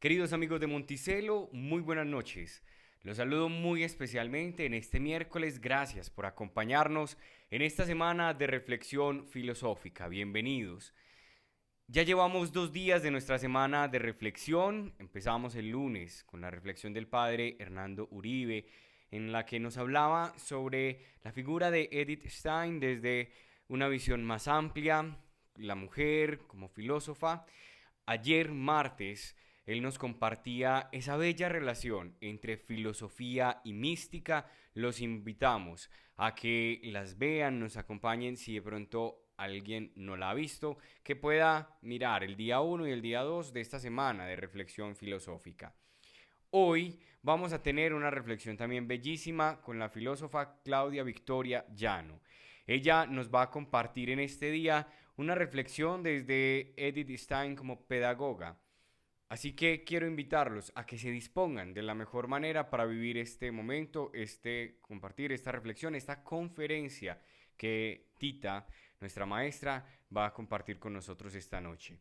Queridos amigos de Monticello, muy buenas noches. Los saludo muy especialmente en este miércoles. Gracias por acompañarnos en esta semana de reflexión filosófica. Bienvenidos. Ya llevamos 2 días de nuestra semana de reflexión. Empezamos el lunes con la reflexión del padre Hernando Uribe, en la que nos hablaba sobre la figura de Edith Stein desde una visión más amplia, la mujer como filósofa. Ayer martes, él nos compartía esa bella relación entre filosofía y mística. Los invitamos a que las vean, nos acompañen si de pronto alguien no la ha visto, que pueda mirar el día 1 y el día 2 de esta semana de reflexión filosófica. Hoy vamos a tener una reflexión también bellísima con la filósofa Claudia Victoria Llano. Ella nos va a compartir en este día una reflexión desde Edith Stein como pedagoga. Así que quiero invitarlos a que se dispongan de la mejor manera para vivir este momento, compartir esta reflexión, esta conferencia que Tita, nuestra maestra, va a compartir con nosotros esta noche.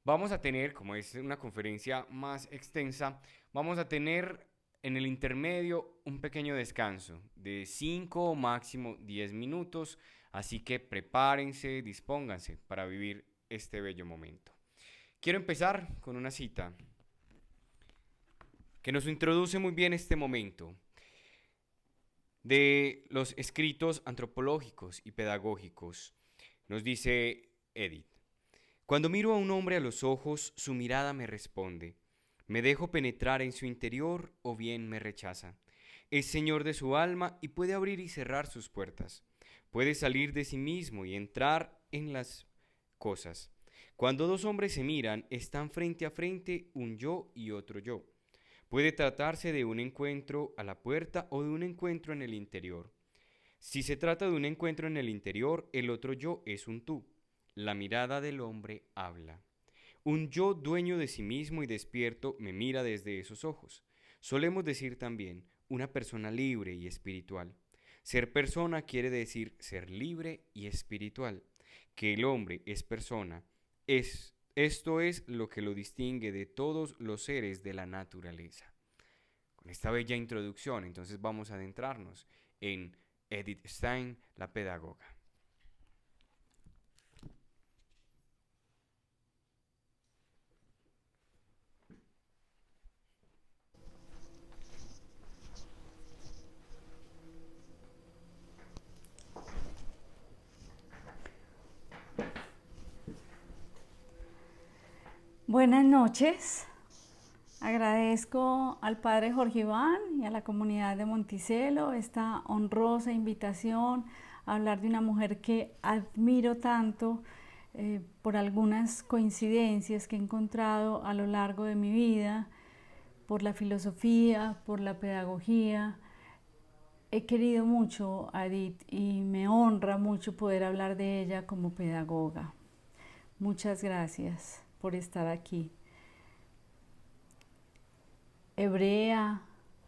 Vamos a tener, como es una conferencia más extensa, vamos a tener en el intermedio un pequeño descanso de 5 o máximo 10 minutos, así que prepárense, dispónganse para vivir este bello momento. Quiero empezar con una cita que nos introduce muy bien este momento de los escritos antropológicos y pedagógicos. Nos dice Edith: cuando miro a un hombre a los ojos, su mirada me responde. Me dejo penetrar en su interior o bien me rechaza. Es señor de su alma y puede abrir y cerrar sus puertas. Puede salir de sí mismo y entrar en las cosas. Cuando dos hombres se miran, están frente a frente un yo y otro yo. Puede tratarse de un encuentro a la puerta o de un encuentro en el interior. Si se trata de un encuentro en el interior, el otro yo es un tú. La mirada del hombre habla. Un yo dueño de sí mismo y despierto me mira desde esos ojos. Solemos decir también una persona libre y espiritual. Ser persona quiere decir ser libre y espiritual. Que el hombre es persona, esto es lo que lo distingue de todos los seres de la naturaleza. Con esta bella introducción, entonces vamos a adentrarnos en Edith Stein, la pedagoga. Buenas noches. Agradezco al padre Jorge Iván y a la comunidad de Monticello esta honrosa invitación a hablar de una mujer que admiro tanto por algunas coincidencias que he encontrado a lo largo de mi vida, por la filosofía, por la pedagogía. He querido mucho a Edith y me honra mucho poder hablar de ella como pedagoga. Muchas gracias por estar aquí. Hebrea,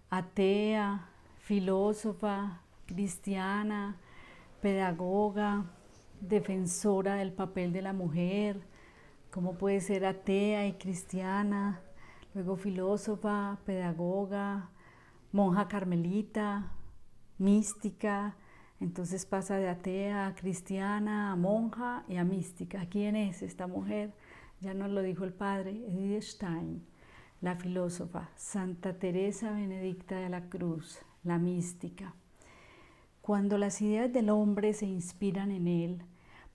atea, filósofa, cristiana, pedagoga, defensora del papel de la mujer, cómo puede ser atea y cristiana, luego filósofa, pedagoga, monja carmelita, mística, entonces pasa de atea a cristiana, a monja y a mística. ¿Quién es esta mujer? Ya nos lo dijo el padre Edith Stein, la filósofa, Santa Teresa Benedicta de la Cruz, la mística. Cuando las ideas del hombre se inspiran en él,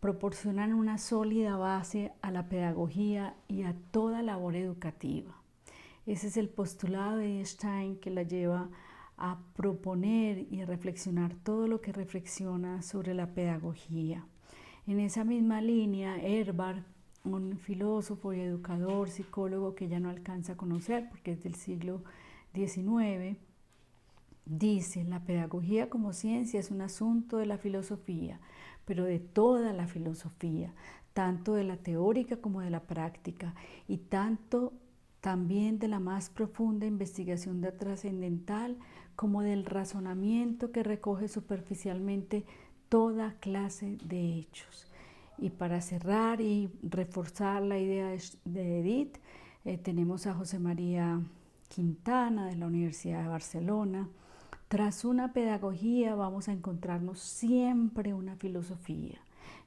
proporcionan una sólida base a la pedagogía y a toda labor educativa. Ese es el postulado de Stein que la lleva a proponer y a reflexionar todo lo que reflexiona sobre la pedagogía. En esa misma línea, Herbart, un filósofo y educador, psicólogo que ya no alcanza a conocer porque es del siglo XIX, dice: la pedagogía como ciencia es un asunto de la filosofía, pero de toda la filosofía, tanto de la teórica como de la práctica, y tanto también de la más profunda investigación de trascendental como del razonamiento que recoge superficialmente toda clase de hechos. Y para cerrar y reforzar la idea de Edith, tenemos a José María Quintana de la Universidad de Barcelona. Tras una pedagogía vamos a encontrarnos siempre una filosofía,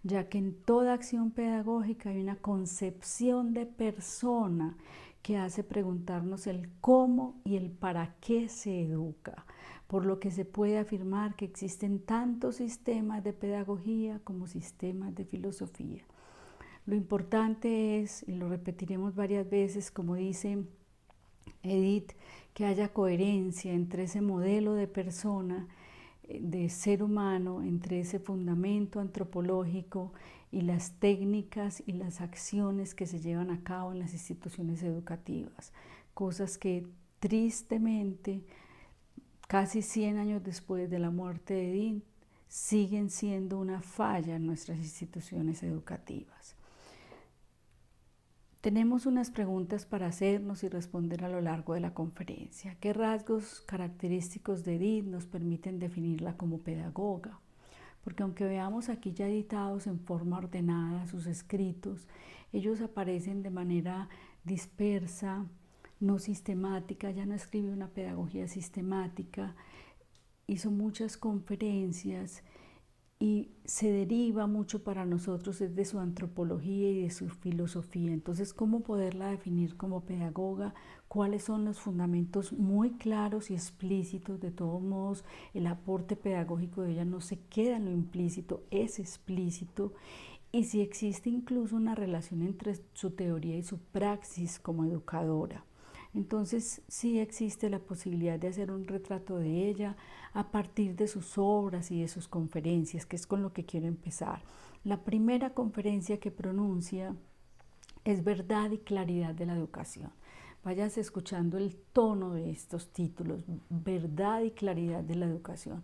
ya que en toda acción pedagógica hay una concepción de persona que hace preguntarnos el cómo y el para qué se educa, por lo que se puede afirmar que existen tantos sistemas de pedagogía como sistemas de filosofía. Lo importante es, y lo repetiremos varias veces, como dice Edith, que haya coherencia entre ese modelo de persona, de ser humano, entre ese fundamento antropológico y las técnicas y las acciones que se llevan a cabo en las instituciones educativas, cosas que tristemente, casi 100 años después de la muerte de Edith, siguen siendo una falla en nuestras instituciones educativas. Tenemos unas preguntas para hacernos y responder a lo largo de la conferencia. ¿Qué rasgos característicos de Edith nos permiten definirla como pedagoga? Porque aunque veamos aquí ya editados en forma ordenada sus escritos, ellos aparecen de manera dispersa, no sistemática. Ya no escribe una pedagogía sistemática, hizo muchas conferencias y se deriva mucho para nosotros de su antropología y de su filosofía. Entonces, ¿cómo poderla definir como pedagoga? ¿Cuáles son los fundamentos muy claros y explícitos? De todos modos, el aporte pedagógico de ella no se queda en lo implícito, es explícito. Y si existe incluso una relación entre su teoría y su praxis como educadora. Entonces sí existe la posibilidad de hacer un retrato de ella a partir de sus obras y de sus conferencias, que es con lo que quiero empezar. La primera conferencia que pronuncia es Verdad y Claridad de la Educación. Vayas escuchando el tono de estos títulos, Verdad y Claridad de la Educación.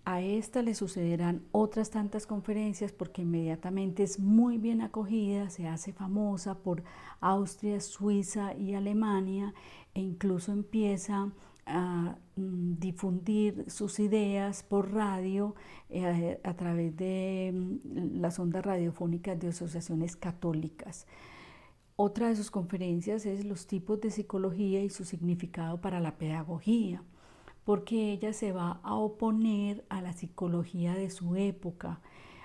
A esta le sucederán otras tantas conferencias porque inmediatamente es muy bien acogida, se hace famosa por Austria, Suiza y Alemania, e incluso empieza a difundir sus ideas por radio a través de las ondas radiofónicas de asociaciones católicas. Otra de sus conferencias es Los tipos de psicología y su significado para la pedagogía, porque ella se va a oponer a la psicología de su época.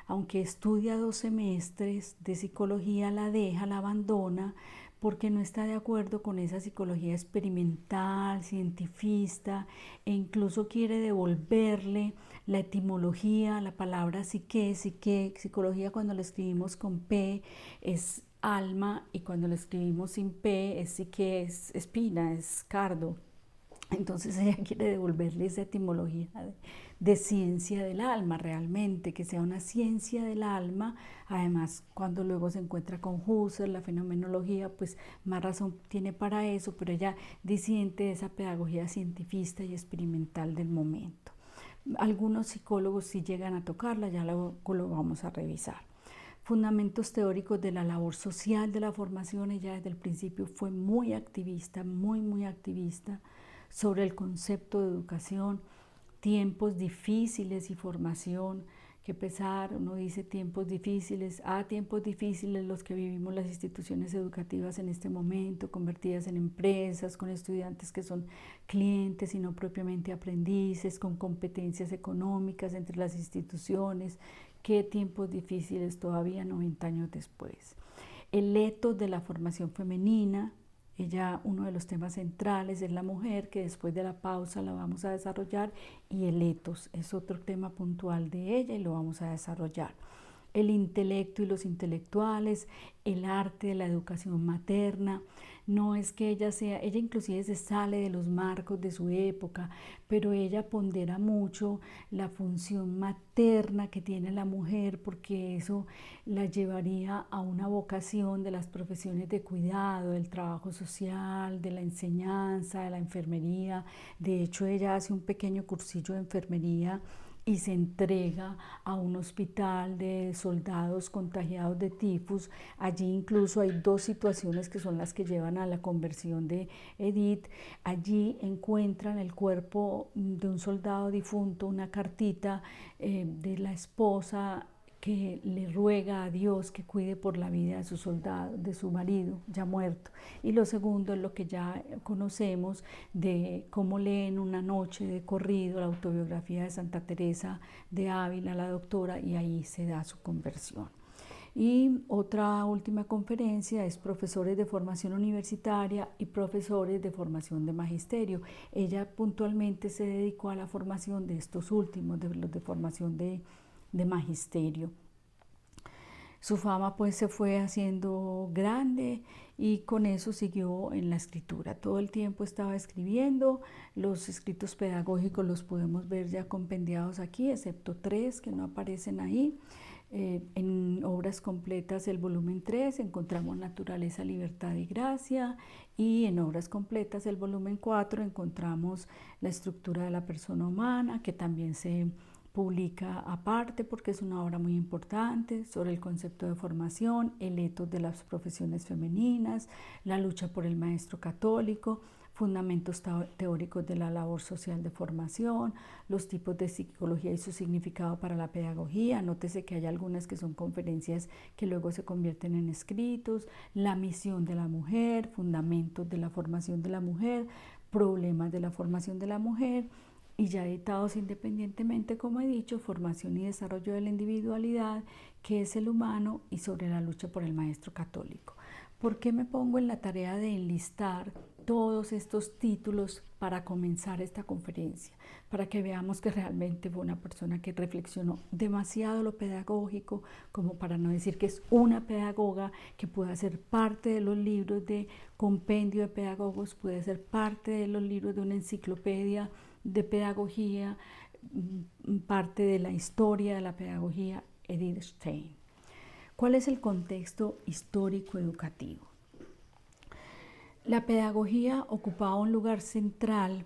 Aunque estudia 2 semestres de psicología, la deja, la abandona, porque no está de acuerdo con esa psicología experimental, cientifista, e incluso quiere devolverle la etimología, la palabra psique, psicología cuando lo escribimos con P es alma y cuando lo escribimos sin P es psique, es espina, es cardo. Entonces ella quiere devolverle esa etimología de ciencia del alma realmente, que sea una ciencia del alma. Además, cuando luego se encuentra con Husserl, la fenomenología, pues más razón tiene para eso, pero ella disiente de esa pedagogía cientifista y experimental del momento. Algunos psicólogos sí llegan a tocarla, ya lo vamos a revisar. Fundamentos teóricos de la labor social de la formación. Ella desde el principio fue muy activista, muy activista sobre el concepto de educación, tiempos difíciles y formación. Que pesar, uno dice tiempos difíciles, tiempos difíciles los que vivimos las instituciones educativas en este momento, convertidas en empresas, con estudiantes que son clientes y no propiamente aprendices, con competencias económicas entre las instituciones. Qué tiempos difíciles todavía 90 años después. El etos de la formación femenina. Ella, uno de los temas centrales es la mujer, que después de la pausa la vamos a desarrollar, y el etos es otro tema puntual de ella y lo vamos a desarrollar. El intelecto y los intelectuales, el arte de la educación materna. No es que ella inclusive se sale de los marcos de su época, pero ella pondera mucho la función materna que tiene la mujer, porque eso la llevaría a una vocación de las profesiones de cuidado, del trabajo social, de la enseñanza, de la enfermería. De hecho, ella hace un pequeño cursillo de enfermería y se entrega a un hospital de soldados contagiados de tifus. Allí incluso hay 2 situaciones que son las que llevan a la conversión de Edith. Allí encuentran el cuerpo de un soldado difunto, una cartita de la esposa que le ruega a Dios que cuide por la vida de su soldado, de su marido ya muerto. Y lo segundo es lo que ya conocemos de cómo lee en una noche de corrido la autobiografía de Santa Teresa de Ávila, la doctora, y ahí se da su conversión. Y otra última conferencia es profesores de formación universitaria y profesores de formación de magisterio. Ella puntualmente se dedicó a la formación de estos últimos, de los de formación de magisterio. Su fama pues se fue haciendo grande y con eso siguió en la escritura. Todo el tiempo estaba escribiendo. Los escritos pedagógicos los podemos ver ya compendiados aquí, excepto 3 que no aparecen ahí. En obras completas, el volumen 3, encontramos Naturaleza, Libertad y Gracia, y en obras completas, el volumen 4, encontramos La estructura de la persona humana, que también se publica aparte porque es una obra muy importante sobre el concepto de formación, el etos de las profesiones femeninas, la lucha por el maestro católico, fundamentos teóricos de la labor social de formación, los tipos de psicología y su significado para la pedagogía. Nótese que hay algunas que son conferencias que luego se convierten en escritos, la misión de la mujer, fundamentos de la formación de la mujer, problemas de la formación de la mujer, y ya editados independientemente, como he dicho, formación y desarrollo de la individualidad, qué es el humano y sobre la lucha por el maestro católico. ¿Por qué me pongo en la tarea de enlistar todos estos títulos para comenzar esta conferencia? Para que veamos que realmente fue una persona que reflexionó demasiado lo pedagógico, como para no decir que es una pedagoga que pueda ser parte de los libros de compendio de pedagogos, puede ser parte de los libros de una enciclopedia de pedagogía, parte de la historia de la pedagogía, Edith Stein. ¿Cuál es el contexto histórico educativo? La pedagogía ocupaba un lugar central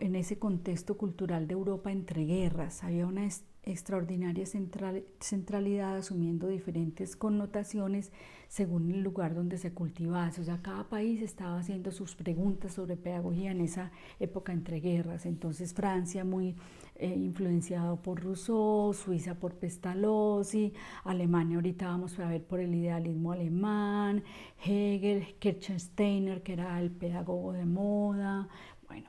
en ese contexto cultural de Europa entre guerras. Había una extraordinaria centralidad asumiendo diferentes connotaciones según el lugar donde se cultivase. O sea, cada país estaba haciendo sus preguntas sobre pedagogía en esa época entre guerras. Entonces Francia muy influenciado por Rousseau, Suiza por Pestalozzi, Alemania ahorita vamos a ver por el idealismo alemán, Hegel, Kirchsteiner, que era el pedagogo de moda. Bueno,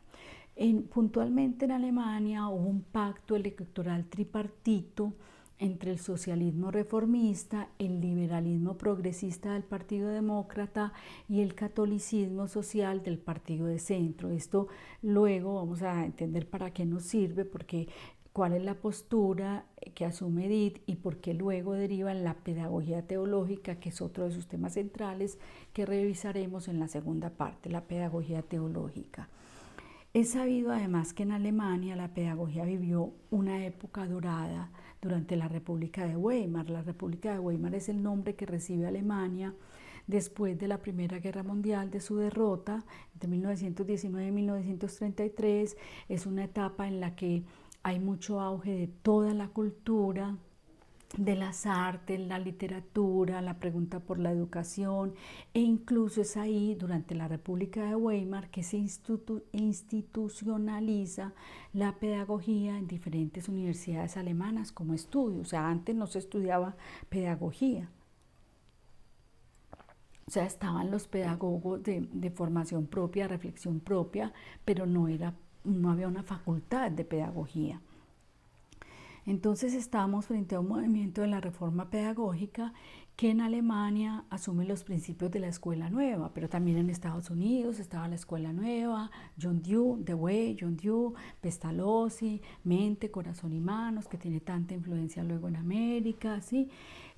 puntualmente en Alemania hubo un pacto electoral tripartito entre el socialismo reformista, el liberalismo progresista del Partido Demócrata y el catolicismo social del Partido de Centro. Esto luego vamos a entender para qué nos sirve, porque cuál es la postura que asume Edith y por qué luego deriva en la pedagogía teológica, que es otro de sus temas centrales que revisaremos en la segunda parte, la pedagogía teológica. Es sabido además que en Alemania la pedagogía vivió una época dorada durante la República de Weimar. La República de Weimar es el nombre que recibe Alemania después de la Primera Guerra Mundial, de su derrota entre 1919 y 1933. Es una etapa en la que hay mucho auge de toda la cultura, de las artes, la literatura, la pregunta por la educación, e incluso es ahí, durante la República de Weimar, que se institucionaliza la pedagogía en diferentes universidades alemanas como estudio. O sea, antes no se estudiaba pedagogía. O sea, estaban los pedagogos de formación propia, reflexión propia, pero no había una facultad de pedagogía. Entonces estamos frente a un movimiento de la reforma pedagógica que en Alemania asume los principios de la escuela nueva, pero también en Estados Unidos estaba la escuela nueva, John Dewey, John Dewey, Pestalozzi, Mente, Corazón y Manos, que tiene tanta influencia luego en América, ¿sí?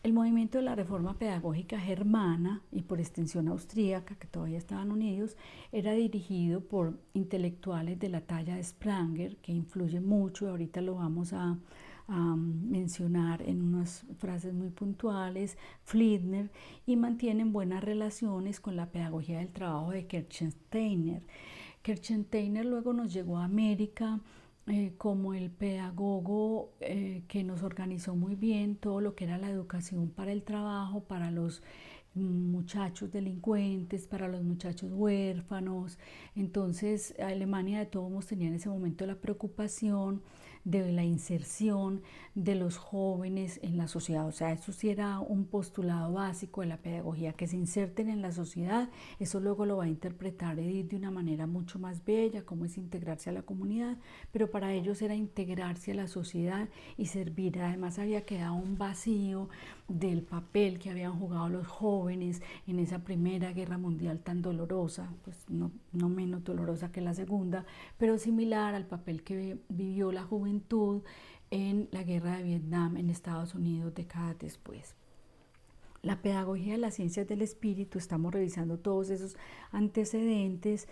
El movimiento de la reforma pedagógica germana y por extensión austríaca, que todavía estaban unidos, era dirigido por intelectuales de la talla de Spranger, que influye mucho, ahorita lo vamos a mencionar en unas frases muy puntuales, Fliedner, y mantienen buenas relaciones con la pedagogía del trabajo de Kirchsteiner. Kirchsteiner luego nos llegó a América como el pedagogo que nos organizó muy bien todo lo que era la educación para el trabajo, para los muchachos delincuentes, para los muchachos huérfanos. Entonces Alemania de todos modos tenía en ese momento la preocupación de la inserción de los jóvenes en la sociedad. O sea, eso sí era un postulado básico de la pedagogía, que se inserten en la sociedad. Eso luego lo va a interpretar Edith de una manera mucho más bella, cómo es integrarse a la comunidad, pero para ellos era integrarse a la sociedad y servir. Además había quedado un vacío del papel que habían jugado los jóvenes en esa Primera Guerra Mundial tan dolorosa, pues no menos dolorosa que la Segunda, pero similar al papel que vivió la juventud en la Guerra de Vietnam en Estados Unidos décadas después. La pedagogía de las ciencias del espíritu, estamos revisando todos esos antecedentes,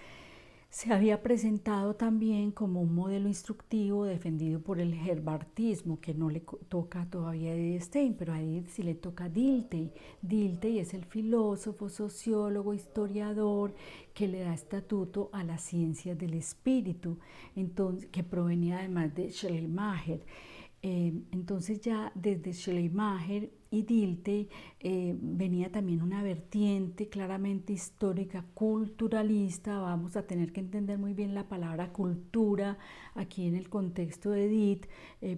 se había presentado también como un modelo instructivo defendido por el herbartismo, que no le toca todavía a Edith Stein, pero a Edith sí le toca Dilthey. Dilthey es el filósofo, sociólogo, historiador que le da estatuto a las ciencias del espíritu, entonces, que provenía además de Schleiermacher. Entonces ya desde Schleiermacher y Dilthey venía también una vertiente claramente histórica, culturalista. Vamos a tener que entender muy bien la palabra cultura aquí en el contexto de Edith,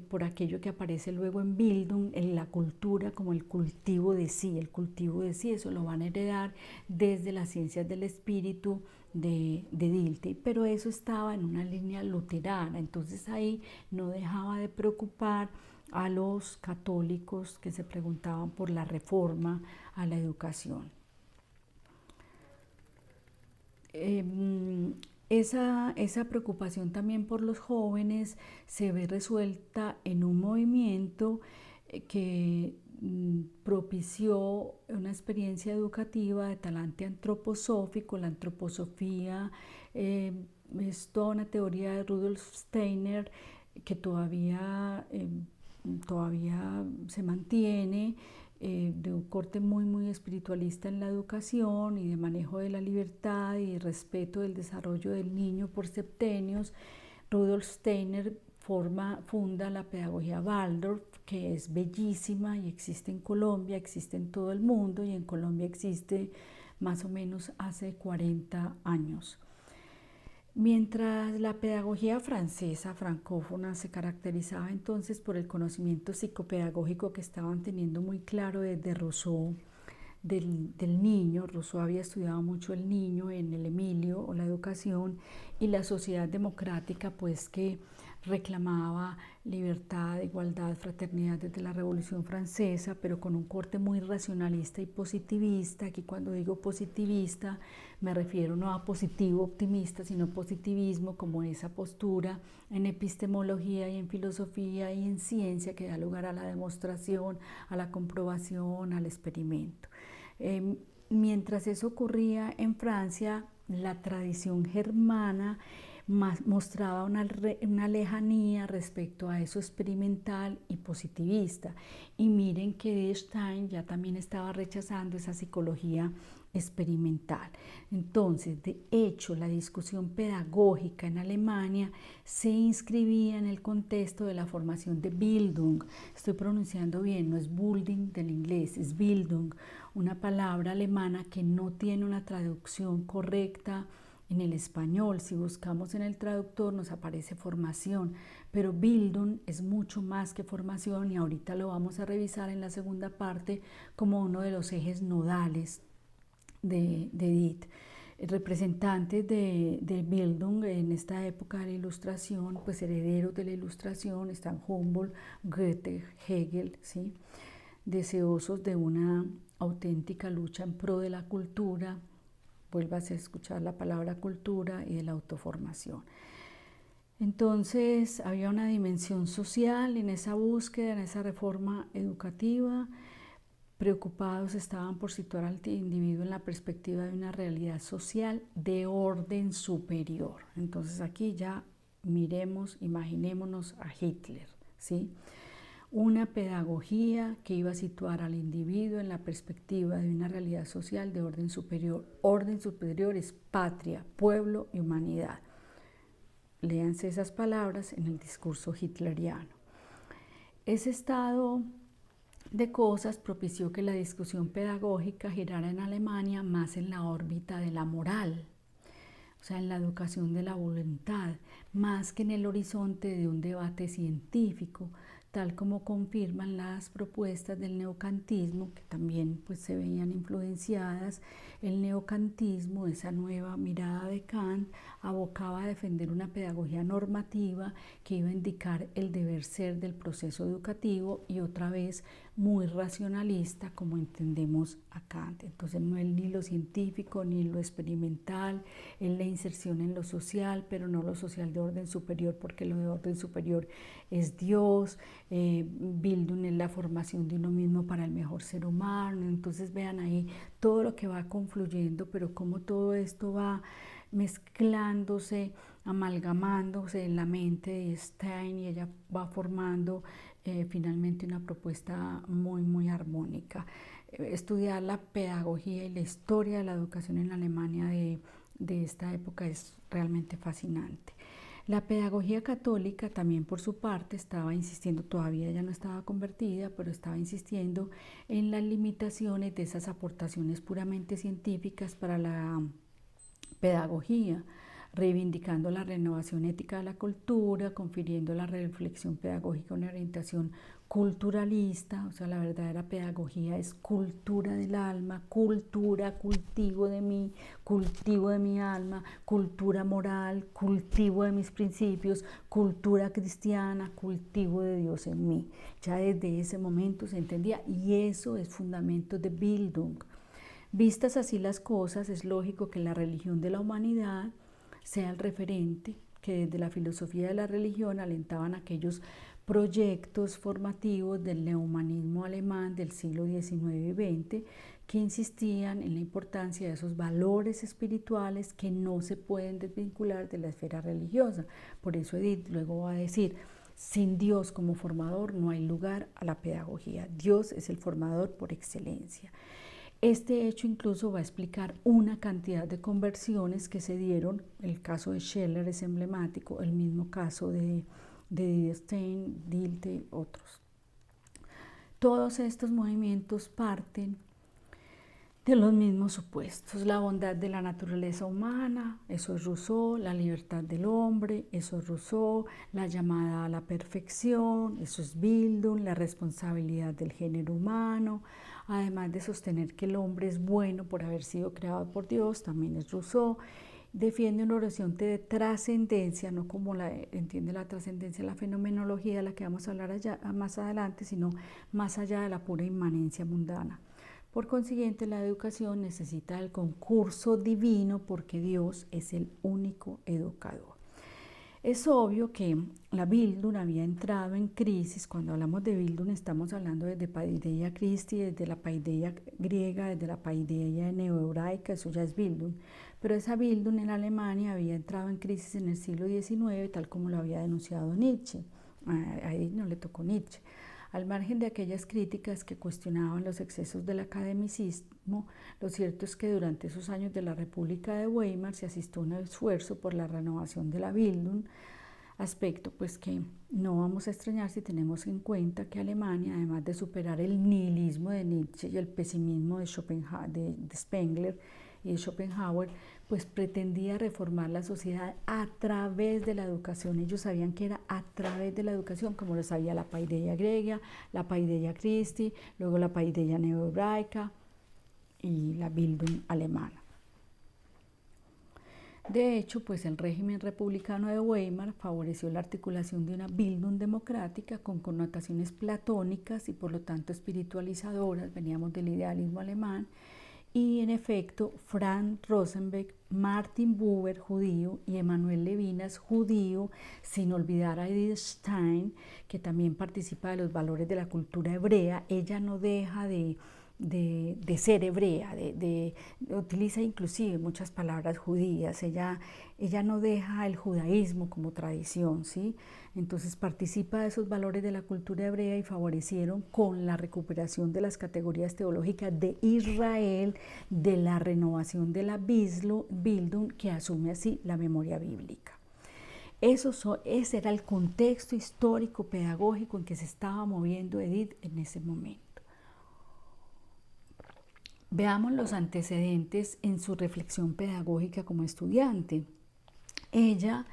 por aquello que aparece luego en Bildung, en la cultura como el cultivo de sí. El cultivo de sí, eso lo van a heredar desde las ciencias del espíritu de Dilthey, pero eso estaba en una línea luterana, entonces ahí no dejaba de preocupar a los católicos que se preguntaban por la reforma a la educación. Esa preocupación también por los jóvenes se ve resuelta en un movimiento que propició una experiencia educativa de talante antroposófico. La antroposofía es toda una teoría de Rudolf Steiner que todavía se mantiene, de un corte muy espiritualista en la educación y de manejo de la libertad y de respeto del desarrollo del niño por septenios. Rudolf Steiner funda la pedagogía Waldorf, que es bellísima y existe en Colombia, existe en todo el mundo, y en Colombia existe más o menos hace 40 años. Mientras la pedagogía francesa francófona se caracterizaba entonces por el conocimiento psicopedagógico que estaban teniendo muy claro desde Rousseau del niño. Rousseau había estudiado mucho el niño en el Emilio o la educación, y la sociedad democrática pues que reclamaba libertad, igualdad, fraternidad desde la Revolución Francesa, pero con un corte muy racionalista y positivista. Aquí cuando digo positivista me refiero no a positivo optimista, sino positivismo como esa postura en epistemología y en filosofía y en ciencia que da lugar a la demostración, a la comprobación, al experimento. Mientras eso ocurría en Francia, la tradición germana mostraba una lejanía respecto a eso experimental y positivista. Y miren que Edith Stein ya también estaba rechazando esa psicología experimental. Entonces, de hecho, la discusión pedagógica en Alemania se inscribía en el contexto de la formación de Bildung. Estoy pronunciando bien, no es Bildung del inglés, es Bildung, una palabra alemana que no tiene una traducción correcta en el español. Si buscamos en el traductor nos aparece formación, pero Bildung es mucho más que formación, y ahorita lo vamos a revisar en la segunda parte como uno de los ejes nodales de Edith. Representantes de Bildung en esta época de la Ilustración, pues herederos de la Ilustración, están Humboldt, Goethe, Hegel, ¿sí? Deseosos de una auténtica lucha en pro de la cultura. Vuelvas a escuchar la palabra cultura, y de la autoformación. Entonces había una dimensión social en esa búsqueda, en esa reforma educativa. Preocupados estaban por situar al individuo en la perspectiva de una realidad social de orden superior. Entonces aquí ya miremos, imaginémonos a Hitler, ¿sí? Una pedagogía que iba a situar al individuo en la perspectiva de una realidad social de orden superior. Orden superior es patria, pueblo y humanidad. Léanse esas palabras en el discurso hitleriano. Ese estado de cosas propició que la discusión pedagógica girara en Alemania más en la órbita de la moral, o sea, en la educación de la voluntad, más que en el horizonte de un debate científico, tal como confirman las propuestas del neocantismo, que también pues, se veían influenciadas. El neocantismo, esa nueva mirada de Kant, abocaba a defender una pedagogía normativa que iba a indicar el deber ser del proceso educativo y otra vez muy racionalista como entendemos a Kant. Entonces no es ni lo científico ni lo experimental, es la inserción en lo social, pero no lo social de orden superior, porque lo de orden superior es Dios. Bildung es la formación de uno mismo para el mejor ser humano. Entonces vean ahí todo lo que va confluyendo, pero cómo todo esto va mezclándose, amalgamándose en la mente de Stein, y ella va formando finalmente una propuesta muy armónica. Estudiar la pedagogía y la historia de la educación en Alemania de esta época es realmente fascinante. La pedagogía católica también por su parte estaba insistiendo, todavía ya no estaba convertida, pero estaba insistiendo en las limitaciones de esas aportaciones puramente científicas para la pedagogía, reivindicando la renovación ética de la cultura, confiriendo la reflexión pedagógica una orientación culturalista. O sea, la verdadera pedagogía es cultura del alma, cultura, cultivo de mí, cultivo de mi alma, cultura moral, cultivo de mis principios, cultura cristiana, cultivo de Dios en mí. Ya desde ese momento se entendía, y eso es fundamento de Bildung. Vistas así las cosas, es lógico que la religión de la humanidad sea el referente, que desde la filosofía de la religión alentaban aquellos proyectos formativos del neohumanismo alemán del siglo XIX y XX, que insistían en la importancia de esos valores espirituales que no se pueden desvincular de la esfera religiosa. Por eso Edith luego va a decir: sin Dios como formador no hay lugar a la pedagogía. Dios es el formador por excelencia. Este hecho incluso va a explicar una cantidad de conversiones que se dieron. El caso de Scheller es emblemático, el mismo caso de Stein, Dilthey, otros. Todos estos movimientos parten de los mismos supuestos: la bondad de la naturaleza humana, eso es Rousseau; la libertad del hombre, eso es Rousseau; la llamada a la perfección, eso es Bildung; la responsabilidad del género humano, además de sostener que el hombre es bueno por haber sido creado por Dios, también es Rousseau. Defiende un horizonte de trascendencia, no como la entiende la trascendencia la fenomenología, de la que vamos a hablar más adelante, sino más allá de la pura inmanencia mundana. Por consiguiente, la educación necesita el concurso divino, porque Dios es el único educador. Es obvio que la Bildung había entrado en crisis. Cuando hablamos de Bildung estamos hablando desde Paideia Christi, desde la Paideia griega, desde la Paideia neohebraica, eso ya es Bildung. Pero esa Bildung en Alemania había entrado en crisis en el siglo XIX, tal como lo había denunciado Nietzsche. Ahí no le tocó Nietzsche. Al margen de aquellas críticas que cuestionaban los excesos del academicismo, lo cierto es que durante esos años de la República de Weimar se asistió a un esfuerzo por la renovación de la Bildung, aspecto pues que no vamos a extrañar si tenemos en cuenta que Alemania, además de superar el nihilismo de Nietzsche y el pesimismo de Spengler y de Schopenhauer, pues pretendía reformar la sociedad a través de la educación. Ellos sabían que era a través de la educación, como lo sabía la Paideia griega, la Paideia Christi, luego la Paideia neohebraica y la Bildung alemana. De hecho, pues el régimen republicano de Weimar favoreció la articulación de una Bildung democrática con connotaciones platónicas y por lo tanto espiritualizadoras. Veníamos del idealismo alemán. Y en efecto, Franz Rosenbeck, Martin Buber, judío, y Emanuel Levinas, judío, sin olvidar a Edith Stein, que también participa de los valores de la cultura hebrea. Ella no deja de ser hebrea, utiliza inclusive muchas palabras judías. Ella no deja el judaísmo como tradición, ¿sí? Entonces participa de esos valores de la cultura hebrea y favorecieron con la recuperación de las categorías teológicas de Israel, de la renovación de la Bildung, que asume así la memoria bíblica. Ese era el contexto histórico pedagógico en que se estaba moviendo Edith en ese momento. Veamos los antecedentes en su reflexión pedagógica como estudiante. Ella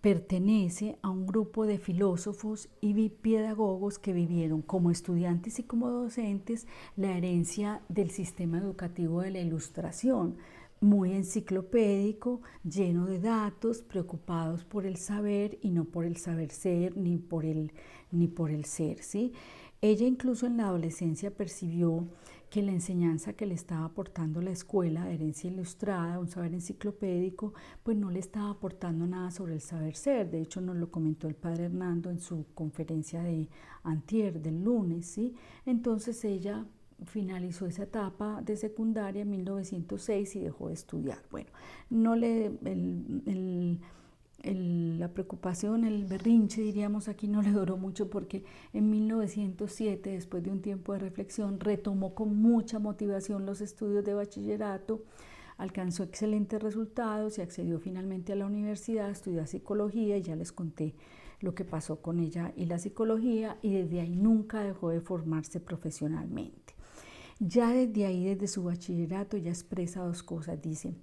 pertenece a un grupo de filósofos y pedagogos que vivieron como estudiantes y como docentes la herencia del sistema educativo de la Ilustración, muy enciclopédico, lleno de datos, preocupados por el saber y no por el saber ser ni por el ser, ¿sí? Ella incluso en la adolescencia percibió que la enseñanza que le estaba aportando la escuela, herencia ilustrada, un saber enciclopédico, pues no le estaba aportando nada sobre el saber ser. De hecho, nos lo comentó el padre Hernando en su conferencia de antier, del lunes, ¿sí? Entonces ella finalizó esa etapa de secundaria en 1906 y dejó de estudiar. Bueno, no le... la preocupación, el berrinche, diríamos aquí, no le duró mucho porque en 1907, después de un tiempo de reflexión, retomó con mucha motivación los estudios de bachillerato, alcanzó excelentes resultados y accedió finalmente a la universidad, estudió psicología y ya les conté lo que pasó con ella y la psicología, y desde ahí nunca dejó de formarse profesionalmente. Ya desde ahí, desde su bachillerato, ya expresa dos cosas, dice: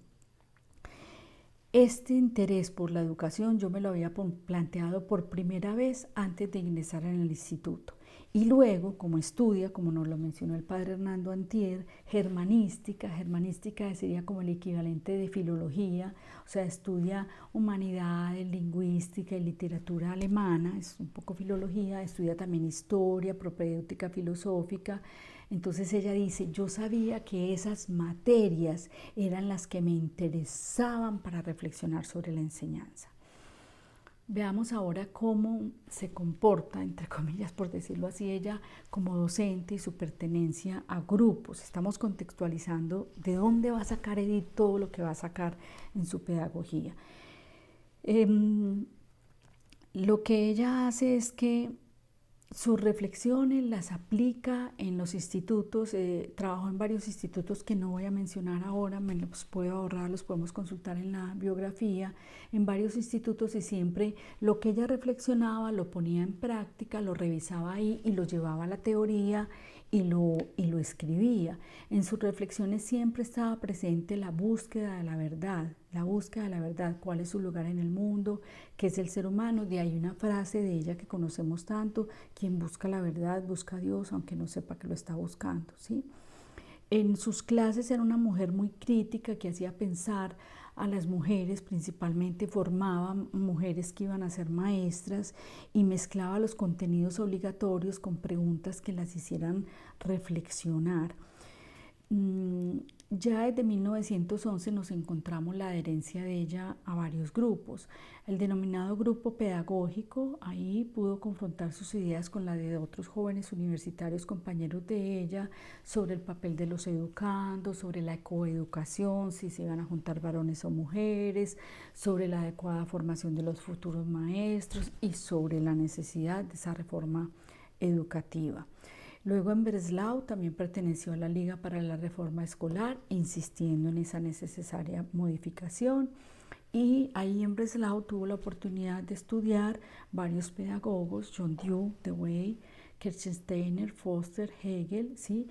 este interés por la educación yo me lo había planteado por primera vez antes de ingresar en el instituto. Y luego, como estudia, como nos lo mencionó el padre Hernando antier, germanística sería como el equivalente de filología, o sea, estudia humanidades, lingüística y literatura alemana, es un poco filología, estudia también historia, propedéutica filosófica. Entonces ella dice, yo sabía que esas materias eran las que me interesaban para reflexionar sobre la enseñanza. Veamos ahora cómo se comporta, entre comillas, por decirlo así, ella como docente y su pertenencia a grupos. Estamos contextualizando de dónde va a sacar Edith todo lo que va a sacar en su pedagogía. Lo que ella hace es que sus reflexiones las aplica en los institutos, trabajó en varios institutos que no voy a mencionar ahora, me los puedo ahorrar, los podemos consultar en la biografía, en varios institutos, y siempre lo que ella reflexionaba lo ponía en práctica, lo revisaba ahí y lo llevaba a la teoría y lo escribía. En sus reflexiones siempre estaba presente la búsqueda de la verdad, cuál es su lugar en el mundo, qué es el ser humano. De ahí una frase de ella que conocemos tanto: quien busca la verdad busca a Dios, aunque no sepa que lo está buscando, ¿sí? En sus clases era una mujer muy crítica que hacía pensar a las mujeres, principalmente formaba mujeres que iban a ser maestras y mezclaba los contenidos obligatorios con preguntas que las hicieran reflexionar. Ya desde 1911 nos encontramos la adherencia de ella a varios grupos. El denominado grupo pedagógico, ahí pudo confrontar sus ideas con la de otros jóvenes universitarios compañeros de ella sobre el papel de los educandos, sobre la coeducación, si se iban a juntar varones o mujeres, sobre la adecuada formación de los futuros maestros y sobre la necesidad de esa reforma educativa. Luego en Breslau también perteneció a la Liga para la Reforma Escolar, insistiendo en esa necesaria modificación. Y ahí en Breslau tuvo la oportunidad de estudiar varios pedagogos: John Dewey, Dewey, Kirchsteiner, Foster, Hegel, ¿sí?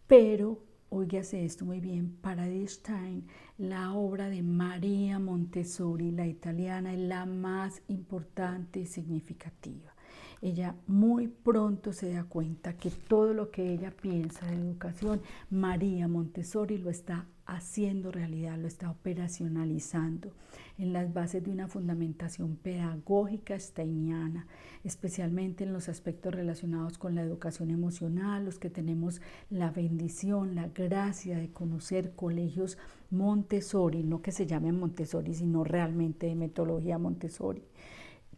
Pero, óigase esto muy bien, para Edith Stein la obra de María Montessori, la italiana, es la más importante y significativa. Ella muy pronto se da cuenta que todo lo que ella piensa de educación, María Montessori lo está haciendo realidad, lo está operacionalizando en las bases de una fundamentación pedagógica steiniana, especialmente en los aspectos relacionados con la educación emocional, los que tenemos la bendición, la gracia de conocer colegios Montessori, no que se llamen Montessori, sino realmente de metodología Montessori.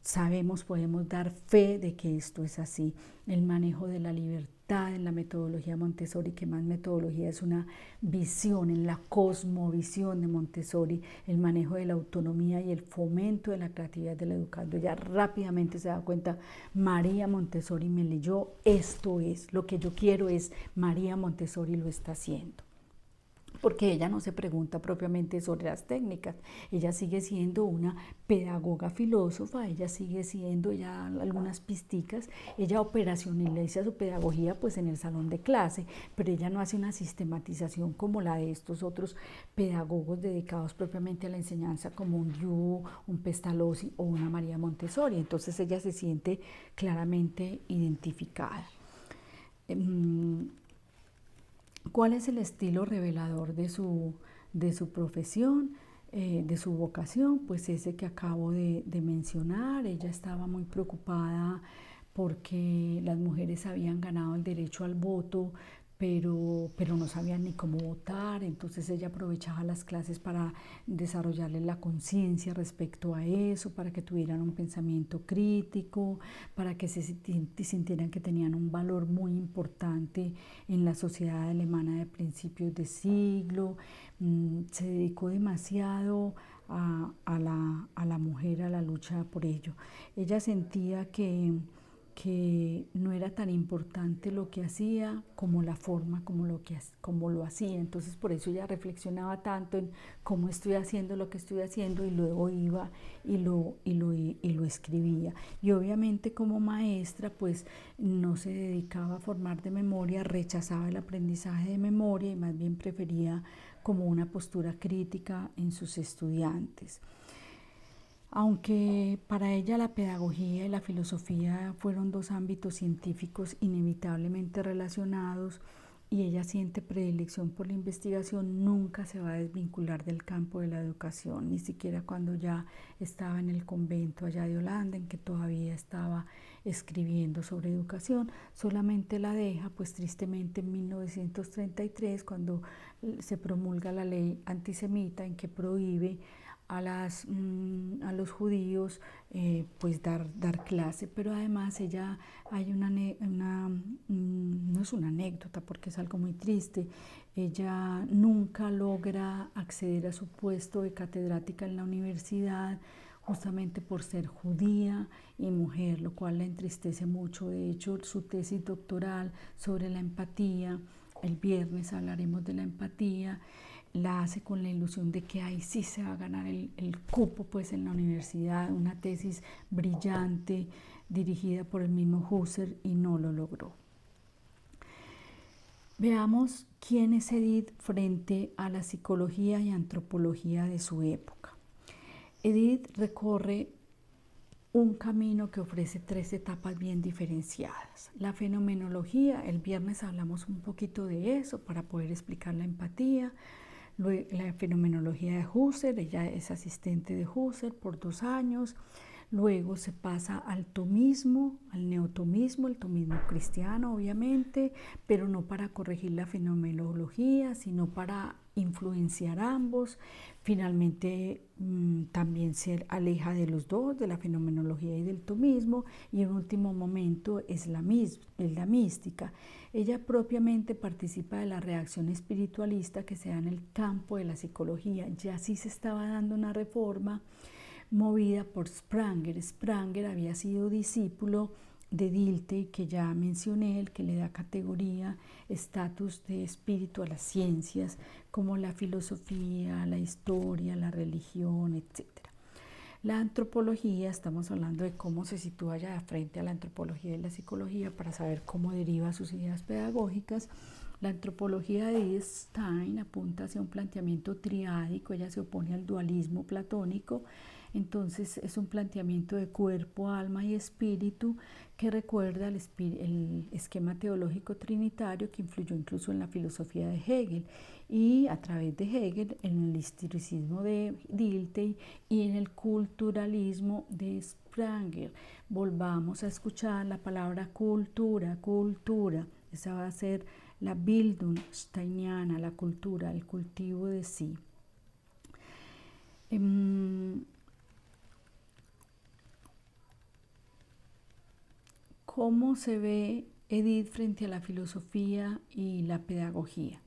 Sabemos, podemos dar fe de que esto es así. El manejo de la libertad en la metodología Montessori, que más metodología es una visión, en la cosmovisión de Montessori, el manejo de la autonomía y el fomento de la creatividad del educando. Ella rápidamente se da cuenta, María Montessori me leyó, esto es, lo que yo quiero es, María Montessori lo está haciendo. porque ella no se pregunta propiamente sobre las técnicas, ella sigue siendo una pedagoga filósofa, ella sigue siendo ya algunas pisticas, ella operacionaliza su pedagogía pues en el salón de clase, pero ella no hace una sistematización como la de estos otros pedagogos dedicados propiamente a la enseñanza como un Yu, un Pestalozzi o una María Montessori, entonces ella se siente claramente identificada. ¿Cuál es el estilo revelador de su profesión, de su vocación? Pues ese que acabo de mencionar. Ella estaba muy preocupada porque las mujeres habían ganado el derecho al voto, pero no sabían ni cómo votar, entonces ella aprovechaba las clases para desarrollarles la conciencia respecto a eso, para que tuvieran un pensamiento crítico, para que se sintieran que tenían un valor muy importante en la sociedad alemana de principios de siglo. Se dedicó demasiado a la mujer, a la lucha por ello. Ella sentía que no era tan importante lo que hacía como la forma como lo hacía. Entonces por eso ella reflexionaba tanto en cómo estoy haciendo lo que estoy haciendo y luego iba y lo escribía. Y obviamente como maestra pues no se dedicaba a formar de memoria, rechazaba el aprendizaje de memoria y más bien prefería como una postura crítica en sus estudiantes. Aunque para ella la pedagogía y la filosofía fueron dos ámbitos científicos inevitablemente relacionados y ella siente predilección por la investigación, nunca se va a desvincular del campo de la educación, ni siquiera cuando ya estaba en el convento allá de Holanda, en que todavía estaba escribiendo sobre educación, solamente la deja, pues tristemente en 1933, cuando se promulga la ley antisemita en que prohíbe a los judíos pues dar clase, pero además ella hay no es una anécdota porque es algo muy triste, ella nunca logra acceder a su puesto de catedrática en la universidad justamente por ser judía y mujer, lo cual la entristece mucho. De hecho, su tesis doctoral sobre la empatía, el viernes hablaremos de la empatía, la hace con la ilusión de que ahí sí se va a ganar el cupo pues en la universidad, una tesis brillante dirigida por el mismo Husserl y no lo logró. Veamos quién es Edith frente a la psicología y antropología de su época. Edith recorre un camino que ofrece tres etapas bien diferenciadas. La fenomenología, el viernes hablamos un poquito de eso para poder explicar la empatía. La fenomenología de Husserl, ella es asistente de Husserl por 2 años. Luego se pasa al tomismo, al neotomismo, el tomismo cristiano obviamente, pero no para corregir la fenomenología, sino para influenciar ambos. Finalmente también se aleja de los dos, de la fenomenología y del tomismo, y en último momento es la mística. Ella propiamente participa de la reacción espiritualista que se da en el campo de la psicología. Ya sí se estaba dando una reforma movida por Spranger. Spranger había sido discípulo de Dilthey, que ya mencioné, el que le da categoría, estatus de espíritu a las ciencias, como la filosofía, la historia, la religión, etc. La antropología, estamos hablando de cómo se sitúa ya frente a la antropología y la psicología para saber cómo deriva sus ideas pedagógicas. La antropología de Edith Stein apunta hacia un planteamiento triádico, ella se opone al dualismo platónico, entonces es un planteamiento de cuerpo, alma y espíritu que recuerda el esquema teológico trinitario que influyó incluso en la filosofía de Hegel y a través de Hegel en el historicismo de Dilthey y en el culturalismo de Spranger. Volvamos a escuchar la palabra cultura, cultura, esa va a ser la Bildung steiniana, la cultura, el cultivo de sí. ¿Cómo se ve Edith frente a la filosofía y la pedagogía?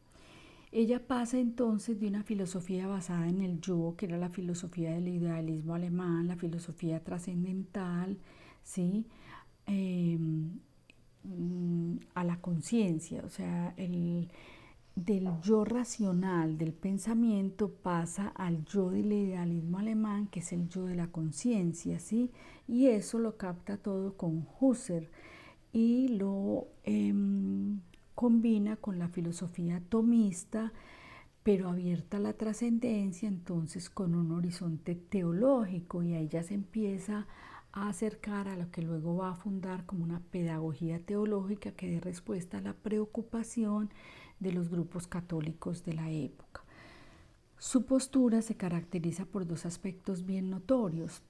Ella pasa entonces de una filosofía basada en el yo, que era la filosofía del idealismo alemán, la filosofía trascendental, ¿sí? A la conciencia, o sea, del yo racional del pensamiento pasa al yo del idealismo alemán, que es el yo de la conciencia, ¿sí? Y eso lo capta todo con Husserl y lo combina con la filosofía tomista, pero abierta a la trascendencia, entonces con un horizonte teológico, y ahí ya se empieza a acercar a lo que luego va a fundar como una pedagogía teológica que dé respuesta a la preocupación de los grupos católicos de la época. Su postura se caracteriza por dos aspectos bien notorios: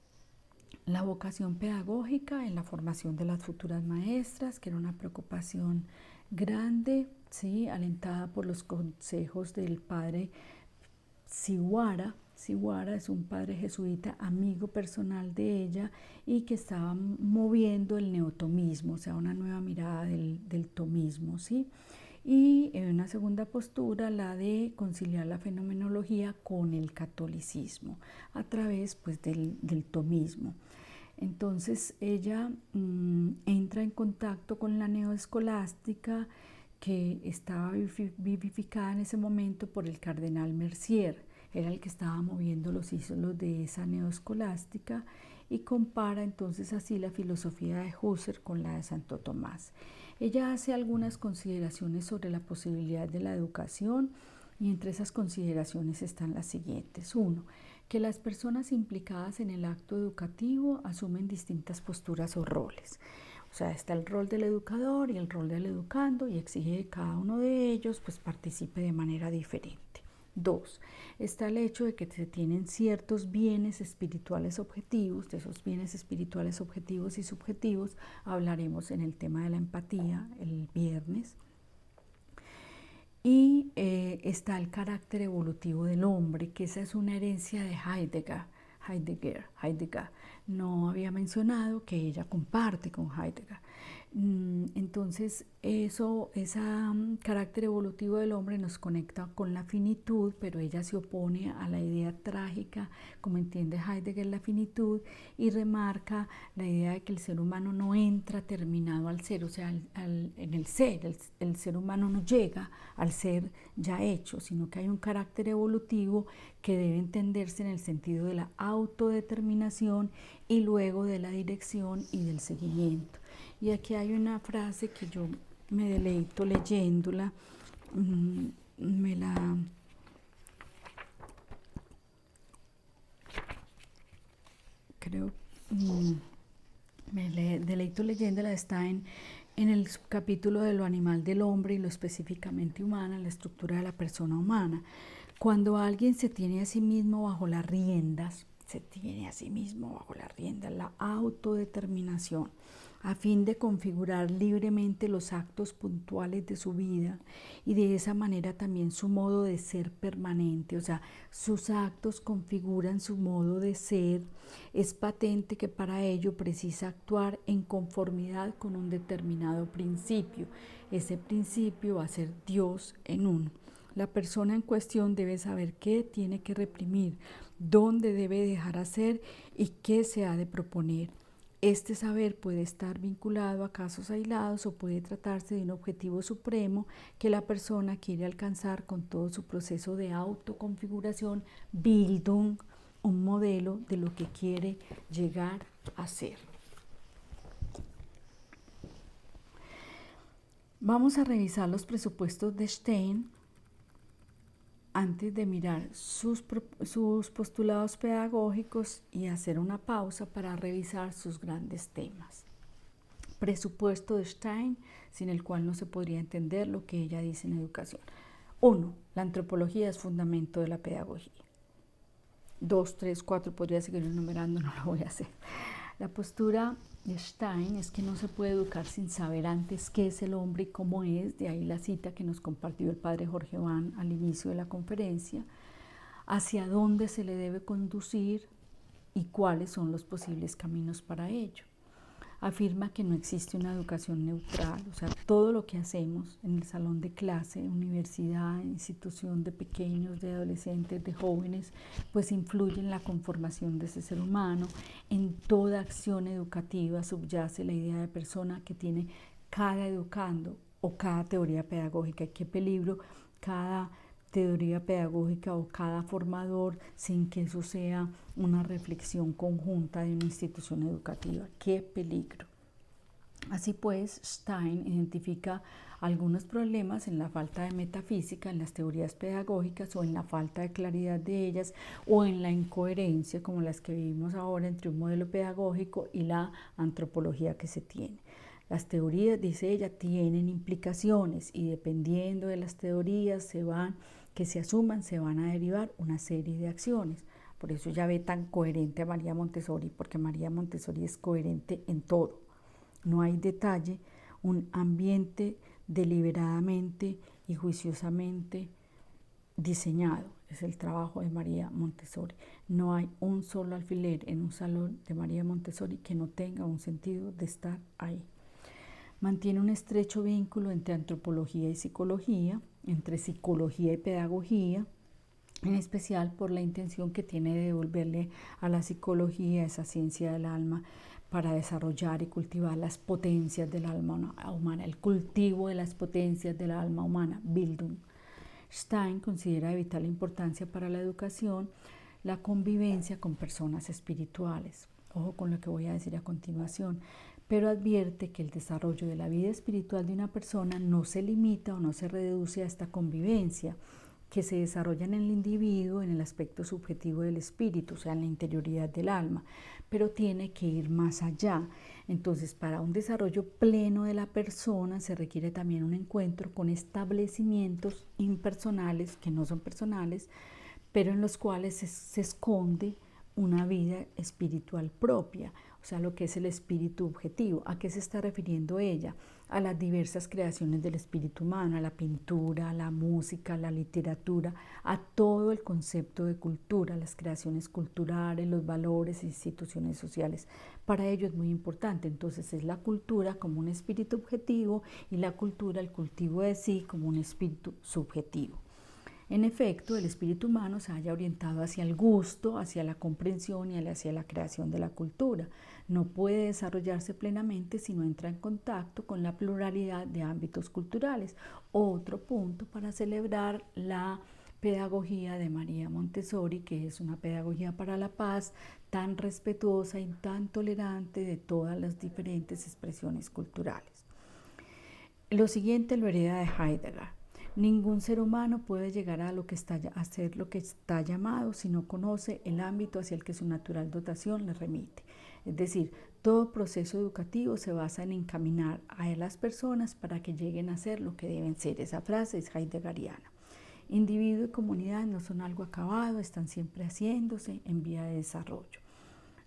la vocación pedagógica en la formación de las futuras maestras, que era una preocupación grande, ¿sí?, alentada por los consejos del padre Siwara. Siwara es un padre jesuita, amigo personal de ella, y que estaba moviendo el neotomismo, o sea, una nueva mirada del tomismo, ¿sí? Y en una segunda postura, la de conciliar la fenomenología con el catolicismo a través, pues, del tomismo. Entonces ella entra en contacto con la neoescolástica, que estaba vivificada en ese momento por el cardenal Mercier. Era el que estaba moviendo los hilos de esa neoescolástica, y compara entonces así la filosofía de Husserl con la de Santo Tomás. Ella hace algunas consideraciones sobre la posibilidad de la educación, y entre esas consideraciones están las siguientes. 1. Que las personas implicadas en el acto educativo asumen distintas posturas o roles. O sea, está el rol del educador y el rol del educando, y exige que cada uno de ellos pues participe de manera diferente. 2. Está el hecho de que se tienen ciertos bienes espirituales objetivos. De esos bienes espirituales objetivos y subjetivos hablaremos en el tema de la empatía el viernes. Y está el carácter evolutivo del hombre, que esa es una herencia de Heidegger. No había mencionado que ella comparte con Heidegger. Entonces, ese carácter evolutivo del hombre nos conecta con la finitud, pero ella se opone a la idea trágica, como entiende Heidegger la finitud, y remarca la idea de que el ser humano no entra terminado al ser, o sea, en el ser, el ser humano no llega al ser ya hecho, sino que hay un carácter evolutivo que debe entenderse en el sentido de la autodeterminación y luego de la dirección y del seguimiento. Y aquí hay una frase que yo me deleito leyéndola, deleito leyéndola, está en el subcapítulo de lo animal del hombre y lo específicamente humana, la estructura de la persona humana. Cuando alguien se tiene a sí mismo bajo las riendas, la autodeterminación, a fin de configurar libremente los actos puntuales de su vida, y de esa manera también su modo de ser permanente, o sea, sus actos configuran su modo de ser, es patente que para ello precisa actuar en conformidad con un determinado principio. Ese principio va a ser Dios en uno. La persona en cuestión debe saber qué tiene que reprimir, dónde debe dejar hacer y qué se ha de proponer. Este saber puede estar vinculado a casos aislados o puede tratarse de un objetivo supremo que la persona quiere alcanzar con todo su proceso de autoconfiguración, Bildung, un modelo de lo que quiere llegar a ser. Vamos a revisar los presupuestos de Stein antes de mirar sus postulados pedagógicos y hacer una pausa para revisar sus grandes temas. Presupuesto de Stein, sin el cual no se podría entender lo que ella dice en educación. 1. La antropología es fundamento de la pedagogía. 2, 3, 4, podría seguir enumerando, no lo voy a hacer. La postura de Stein es que no se puede educar sin saber antes qué es el hombre y cómo es, de ahí la cita que nos compartió el padre Jorge Van al inicio de la conferencia, hacia dónde se le debe conducir y cuáles son los posibles caminos para ello. Afirma que no existe una educación neutral, o sea, todo lo que hacemos en el salón de clase, universidad, institución de pequeños, de adolescentes, de jóvenes, pues influye en la conformación de ese ser humano. En toda acción educativa subyace la idea de persona que tiene cada educando o cada teoría pedagógica. Qué peligro cada teoría pedagógica o cada formador sin que eso sea una reflexión conjunta de una institución educativa. ¡Qué peligro! Así pues, Stein identifica algunos problemas en la falta de metafísica en las teorías pedagógicas o en la falta de claridad de ellas o en la incoherencia como las que vivimos ahora entre un modelo pedagógico y la antropología que se tiene. Las teorías, dice ella, tienen implicaciones y dependiendo de las teorías que se asuman, se van a derivar una serie de acciones. Por eso ya ve tan coherente a María Montessori, porque María Montessori es coherente en todo. No hay detalle, un ambiente deliberadamente y juiciosamente diseñado. Es el trabajo de María Montessori. No hay un solo alfiler en un salón de María Montessori que no tenga un sentido de estar ahí. Mantiene un estrecho vínculo entre antropología y psicología, entre psicología y pedagogía, en especial por la intención que tiene de devolverle a la psicología esa ciencia del alma para desarrollar y cultivar las potencias del alma humana, el cultivo de las potencias del alma humana, Bildung. Stein considera de vital importancia para la educación la convivencia con personas espirituales. Ojo con lo que voy a decir a continuación, pero advierte que el desarrollo de la vida espiritual de una persona no se limita o no se reduce a esta convivencia, que se desarrolla en el individuo, en el aspecto subjetivo del espíritu, o sea, en la interioridad del alma, pero tiene que ir más allá. Entonces, para un desarrollo pleno de la persona se requiere también un encuentro con establecimientos impersonales, que no son personales, pero en los cuales se esconde una vida espiritual propia, o sea, lo que es el espíritu objetivo. ¿A qué se está refiriendo ella? A las diversas creaciones del espíritu humano, a la pintura, a la música, a la literatura, a todo el concepto de cultura, las creaciones culturales, los valores, instituciones sociales. Para ello es muy importante. Entonces es la cultura como un espíritu objetivo y la cultura, el cultivo de sí, como un espíritu subjetivo. En efecto, el espíritu humano se halla orientado hacia el gusto, hacia la comprensión y hacia la creación de la cultura. No puede desarrollarse plenamente si no entra en contacto con la pluralidad de ámbitos culturales. Otro punto para celebrar la pedagogía de María Montessori, que es una pedagogía para la paz tan respetuosa y tan tolerante de todas las diferentes expresiones culturales. Lo siguiente lo hereda de Heidegger. Ningún ser humano puede llegar a ser lo que está llamado si no conoce el ámbito hacia el que su natural dotación le remite. Es decir, todo proceso educativo se basa en encaminar a las personas para que lleguen a ser lo que deben ser. Esa frase es heideggeriana. Individuo y comunidad no son algo acabado, están siempre haciéndose en vía de desarrollo.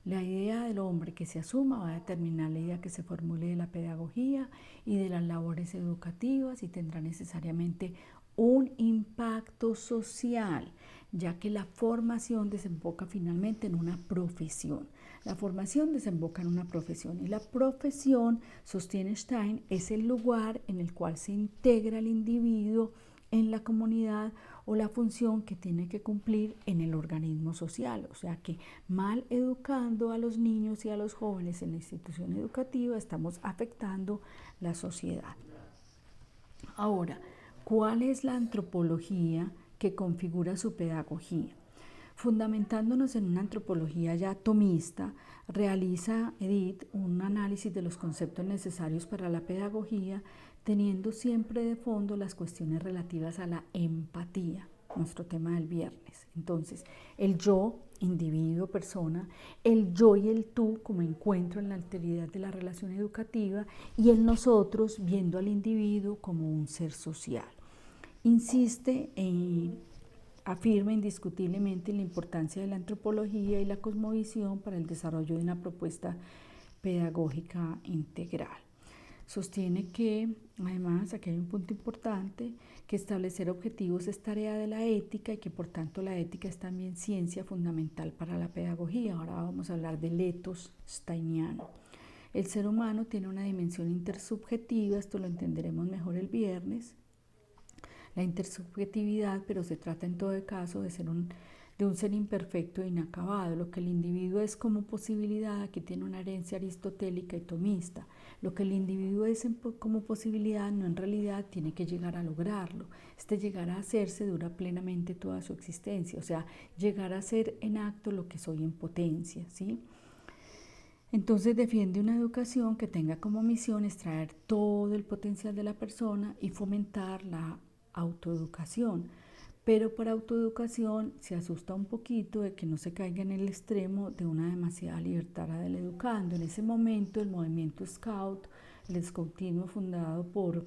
La idea del hombre que se asuma va a determinar la idea que se formule de la pedagogía y de las labores educativas y tendrá necesariamente un impacto social, ya que la formación desemboca finalmente en una profesión. La formación desemboca en una profesión y la profesión, sostiene Stein, es el lugar en el cual se integra el individuo en la comunidad o la función que tiene que cumplir en el organismo social. O sea que mal educando a los niños y a los jóvenes en la institución educativa estamos afectando la sociedad. Ahora, ¿cuál es la antropología que configura su pedagogía? Fundamentándonos en una antropología ya atomista, realiza Edith un análisis de los conceptos necesarios para la pedagogía, teniendo siempre de fondo las cuestiones relativas a la empatía, nuestro tema del viernes. Entonces, el yo, individuo, persona, el yo y el tú como encuentro en la alteridad de la relación educativa y el nosotros viendo al individuo como un ser social. Insiste afirma indiscutiblemente la importancia de la antropología y la cosmovisión para el desarrollo de una propuesta pedagógica integral. Sostiene que, además, aquí hay un punto importante, que establecer objetivos es tarea de la ética y que por tanto la ética es también ciencia fundamental para la pedagogía. Ahora vamos a hablar del ethos steiniano. El ser humano tiene una dimensión intersubjetiva, esto lo entenderemos mejor el viernes. La intersubjetividad, pero se trata en todo caso de ser de un ser imperfecto e inacabado. Lo que el individuo es como posibilidad, aquí tiene una herencia aristotélica y tomista. Lo que el individuo es como posibilidad, no en realidad tiene que llegar a lograrlo. Este llegar a hacerse dura plenamente toda su existencia, o sea, llegar a ser en acto lo que soy en potencia, ¿sí? Entonces defiende una educación que tenga como misión extraer todo el potencial de la persona y fomentar la autoeducación. Pero para autoeducación se asusta un poquito de que no se caiga en el extremo de una demasiada libertad del educando. En ese momento el movimiento Scout, el scoutismo fundado por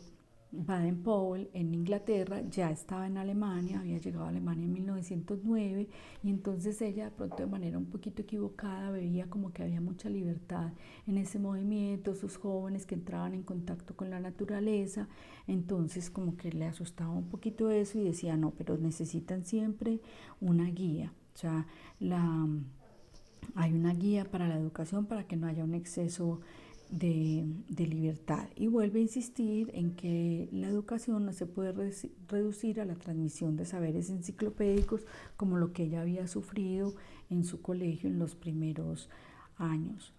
Baden-Powell en Inglaterra, ya estaba en Alemania, había llegado a Alemania en 1909 y entonces ella de pronto de manera un poquito equivocada veía como que había mucha libertad en ese movimiento, sus jóvenes que entraban en contacto con la naturaleza, entonces como que le asustaba un poquito eso y decía no, pero necesitan siempre una guía, o sea, hay una guía para la educación para que no haya un exceso de libertad, y vuelve a insistir en que la educación no se puede reducir a la transmisión de saberes enciclopédicos como lo que ella había sufrido en su colegio en los primeros años.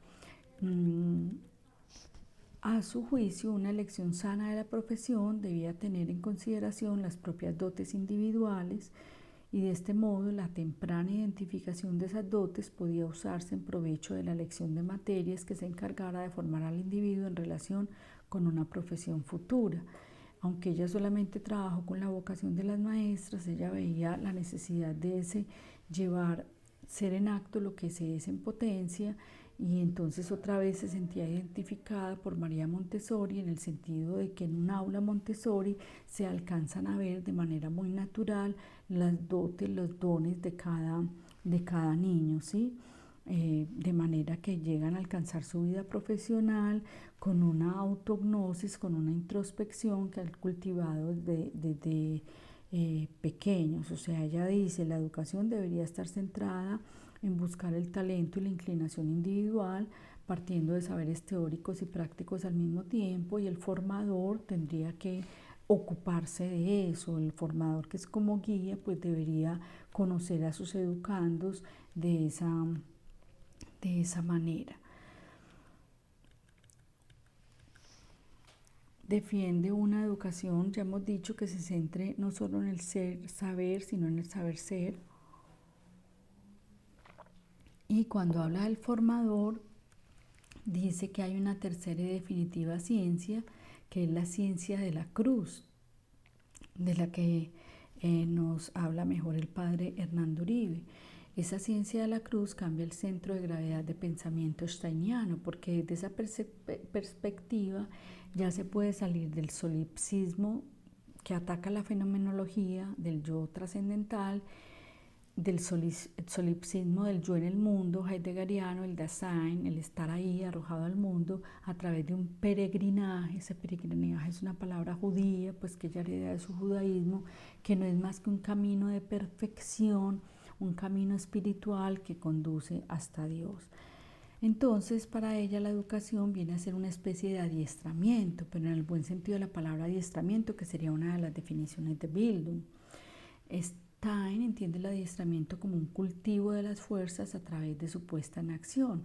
A su juicio, una elección sana de la profesión debía tener en consideración las propias dotes individuales, y de este modo la temprana identificación de esas dotes podía usarse en provecho de la elección de materias que se encargara de formar al individuo en relación con una profesión futura. Aunque ella solamente trabajó con la vocación de las maestras, ella veía la necesidad de ser en acto lo que se es en potencia, y entonces otra vez se sentía identificada por María Montessori en el sentido de que en un aula Montessori se alcanzan a ver de manera muy natural las dotes, los dones de cada niño, ¿sí? De manera que llegan a alcanzar su vida profesional con una autognosis, con una introspección que han cultivado desde pequeños. O sea, ella dice, la educación debería estar centrada en buscar el talento y la inclinación individual, partiendo de saberes teóricos y prácticos al mismo tiempo, y el formador tendría que ocuparse de eso. El formador, que es como guía, pues debería conocer a sus educandos de esa manera. Defiende una educación, ya hemos dicho, que se centre no solo en el saber, sino en el saber ser. Y cuando habla del formador, dice que hay una tercera y definitiva ciencia, que es la ciencia de la cruz, de la que nos habla mejor el padre Hernando Uribe. Esa ciencia de la cruz cambia el centro de gravedad de pensamiento steiniano, porque desde esa perspectiva ya se puede salir del solipsismo que ataca la fenomenología del yo trascendental, del solipsismo del yo en el mundo heideggeriano, el Dasein, el estar ahí arrojado al mundo a través de un peregrinaje. Ese peregrinaje es una palabra judía, pues que ella hereda de su judaísmo, que no es más que un camino de perfección, un camino espiritual que conduce hasta Dios. Entonces, para ella la educación viene a ser una especie de adiestramiento, pero en el buen sentido de la palabra adiestramiento, que sería una de las definiciones de Bildung. Stein entiende el adiestramiento como un cultivo de las fuerzas a través de su puesta en acción.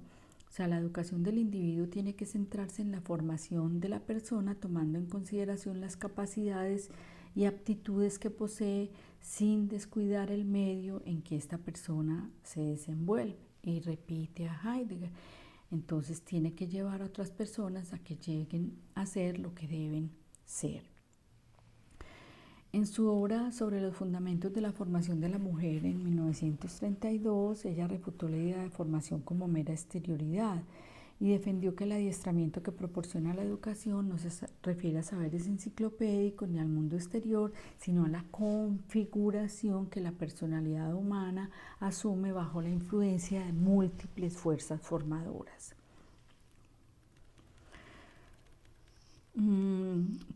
O sea, la educación del individuo tiene que centrarse en la formación de la persona, tomando en consideración las capacidades y aptitudes que posee, sin descuidar el medio en que esta persona se desenvuelve. Y repite a Heidegger. Entonces tiene que llevar a otras personas a que lleguen a ser lo que deben ser. En su obra sobre los fundamentos de la formación de la mujer en 1932, ella refutó la idea de formación como mera exterioridad y defendió que el adiestramiento que proporciona la educación no se refiere a saberes enciclopédicos ni al mundo exterior, sino a la configuración que la personalidad humana asume bajo la influencia de múltiples fuerzas formadoras.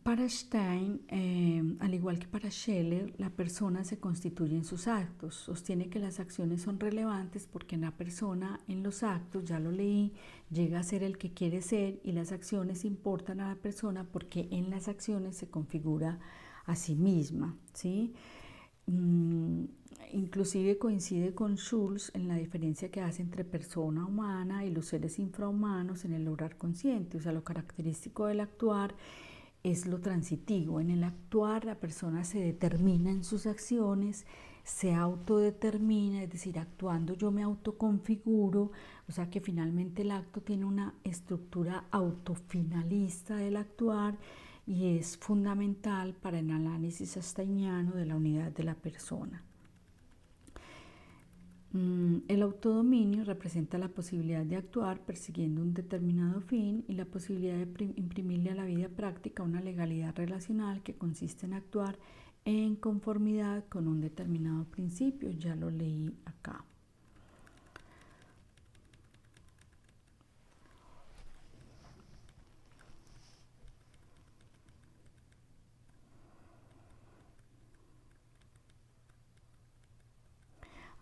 Para Stein, al igual que para Scheller, la persona se constituye en sus actos. Sostiene que las acciones son relevantes porque la persona en los actos, ya lo leí, llega a ser el que quiere ser, y las acciones importan a la persona porque en las acciones se configura a sí misma, ¿sí? inclusive coincide con Schulz en la diferencia que hace entre persona humana y los seres infrahumanos en el lograr consciente. O sea, lo característico del actuar es lo transitivo. En el actuar la persona se determina en sus acciones, se autodetermina, es decir, actuando yo me autoconfiguro, o sea que finalmente el acto tiene una estructura autofinalista del actuar y es fundamental para el análisis steiniano de la unidad de la persona. El autodominio representa la posibilidad de actuar persiguiendo un determinado fin y la posibilidad de imprimirle a la vida práctica una legalidad relacional que consiste en actuar en conformidad con un determinado principio. Ya lo leí acá.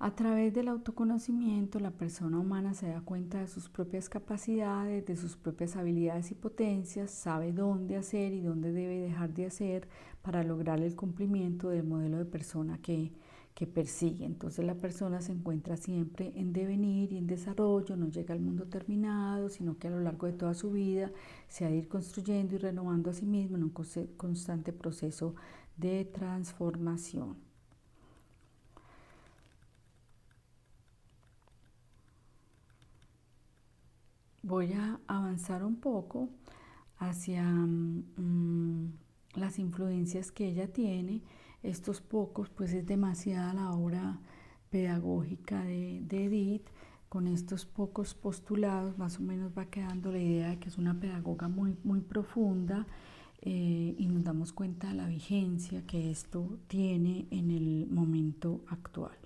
A través del autoconocimiento, la persona humana se da cuenta de sus propias capacidades, de sus propias habilidades y potencias, sabe dónde hacer y dónde debe dejar de hacer para lograr el cumplimiento del modelo de persona que persigue. Entonces la persona se encuentra siempre en devenir y en desarrollo, no llega al mundo terminado, sino que a lo largo de toda su vida se ha de ir construyendo y renovando a sí mismo en un constante proceso de transformación. Voy a avanzar un poco hacia las influencias que ella tiene. Estos pocos, pues es demasiada la obra pedagógica de Edith. Con estos pocos postulados más o menos va quedando la idea de que es una pedagoga muy profunda, y nos damos cuenta de la vigencia que esto tiene en el momento actual.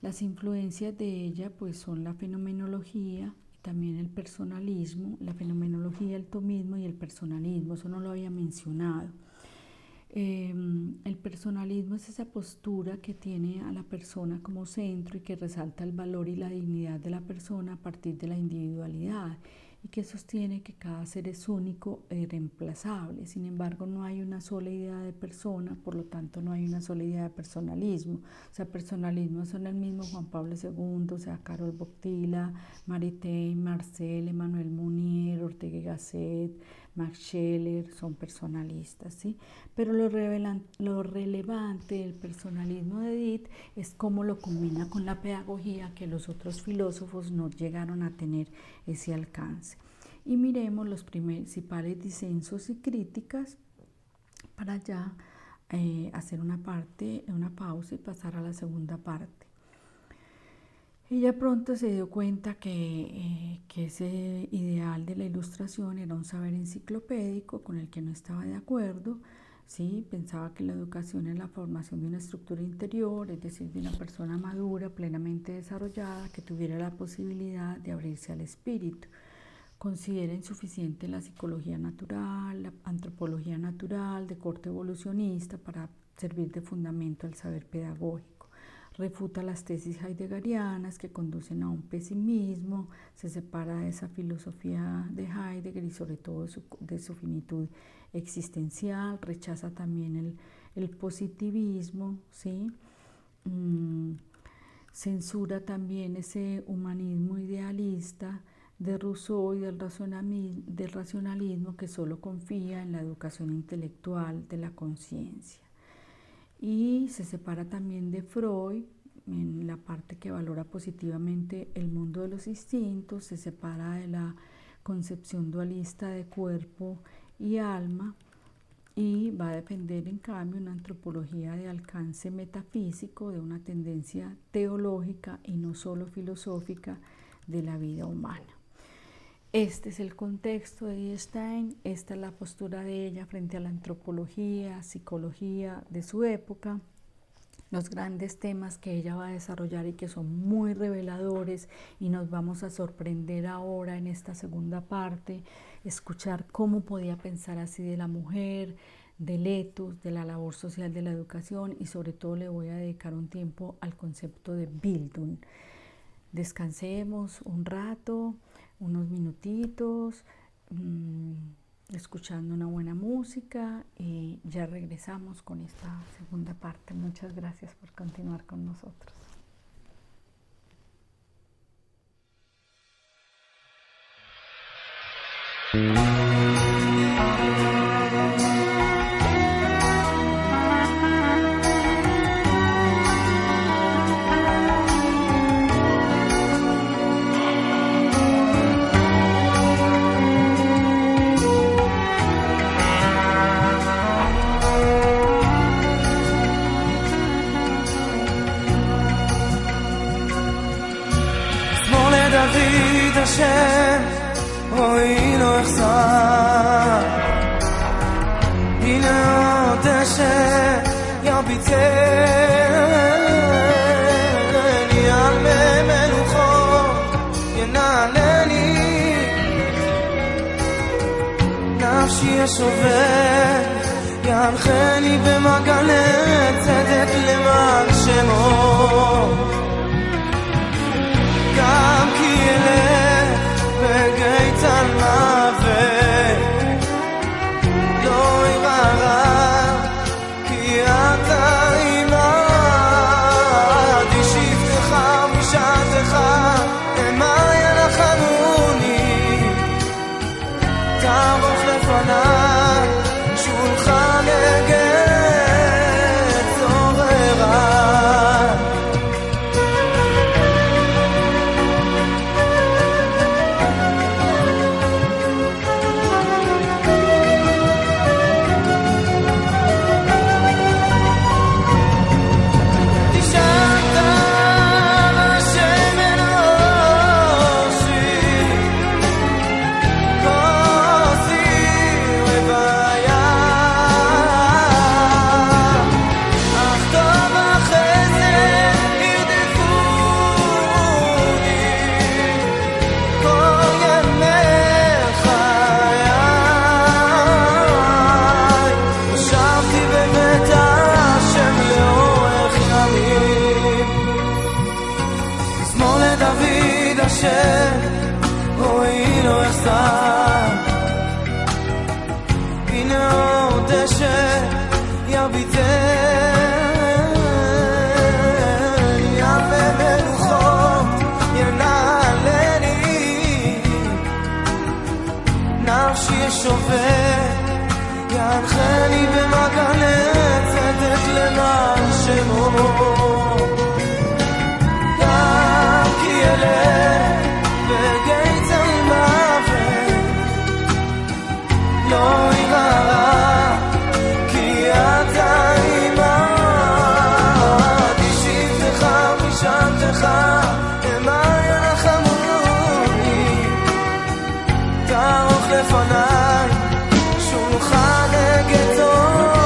Las influencias de ella pues son la fenomenología, también el personalismo, la fenomenología, el tomismo y el personalismo. Eso no lo había mencionado. El personalismo es esa postura que tiene a la persona como centro y que resalta el valor y la dignidad de la persona a partir de la individualidad y que sostiene que cada ser es único e irreemplazable. Sin embargo, no hay una sola idea de persona, por lo tanto no hay una sola idea de personalismo. O sea, personalismo son el mismo Juan Pablo II, o sea, Carol Boctila, Maritain, Marcel, Emmanuel Mounier, Ortega y Gasset, Max Scheler, son personalistas, ¿sí? Pero lo relevante del personalismo de Edith es cómo lo combina con la pedagogía, que los otros filósofos no llegaron a tener ese alcance. Y miremos los principales disensos y críticas para ya hacer una pausa y pasar a la segunda parte. Ella pronto se dio cuenta que ese ideal de la ilustración era un saber enciclopédico con el que no estaba de acuerdo. ¿Sí? Pensaba que la educación es la formación de una estructura interior, es decir, de una persona madura, plenamente desarrollada, que tuviera la posibilidad de abrirse al espíritu. Considera insuficiente la psicología natural, la antropología natural de corte evolucionista para servir de fundamento al saber pedagógico. Refuta las tesis heideggerianas que conducen a un pesimismo, se separa de esa filosofía de Heidegger y sobre todo de su finitud existencial, rechaza también el positivismo, ¿sí? Censura también ese humanismo idealista de Rousseau y del racionalismo que solo confía en la educación intelectual de la conciencia. Y se separa también de Freud en la parte que valora positivamente el mundo de los instintos, se separa de la concepción dualista de cuerpo y alma y va a defender en cambio una antropología de alcance metafísico, de una tendencia teológica y no solo filosófica de la vida humana. Este es el contexto de Edith Stein, esta es la postura de ella frente a la antropología, psicología de su época, los grandes temas que ella va a desarrollar y que son muy reveladores y nos vamos a sorprender ahora en esta segunda parte, escuchar cómo podía pensar así de la mujer, del ethos, de la labor social de la educación y sobre todo le voy a dedicar un tiempo al concepto de Bildung. Descansemos un rato, unos minutitos, escuchando una buena música y ya regresamos con esta segunda parte. Muchas gracias por continuar con nosotros. דוד השם, אוי לא יחסר. הנה עוד דשא יביטני על מי מנוחות ינעלני. נפשי ישובר ינחני במעגלי צדק למען שמו. גם כי ילך בגית על מוות לא ירער כי אתה עמד ישיבתך משעתך המה ינחמוני תערוך לפניי שולחן הגט צוררה. ינחני במעגלי צדק למען שמו. גם כי ילך בגית על מוות לא ירער כי אתה עמד ישיבתך משעתך המה ינחמוני תערוך לפניי שולחן הגט צוררה.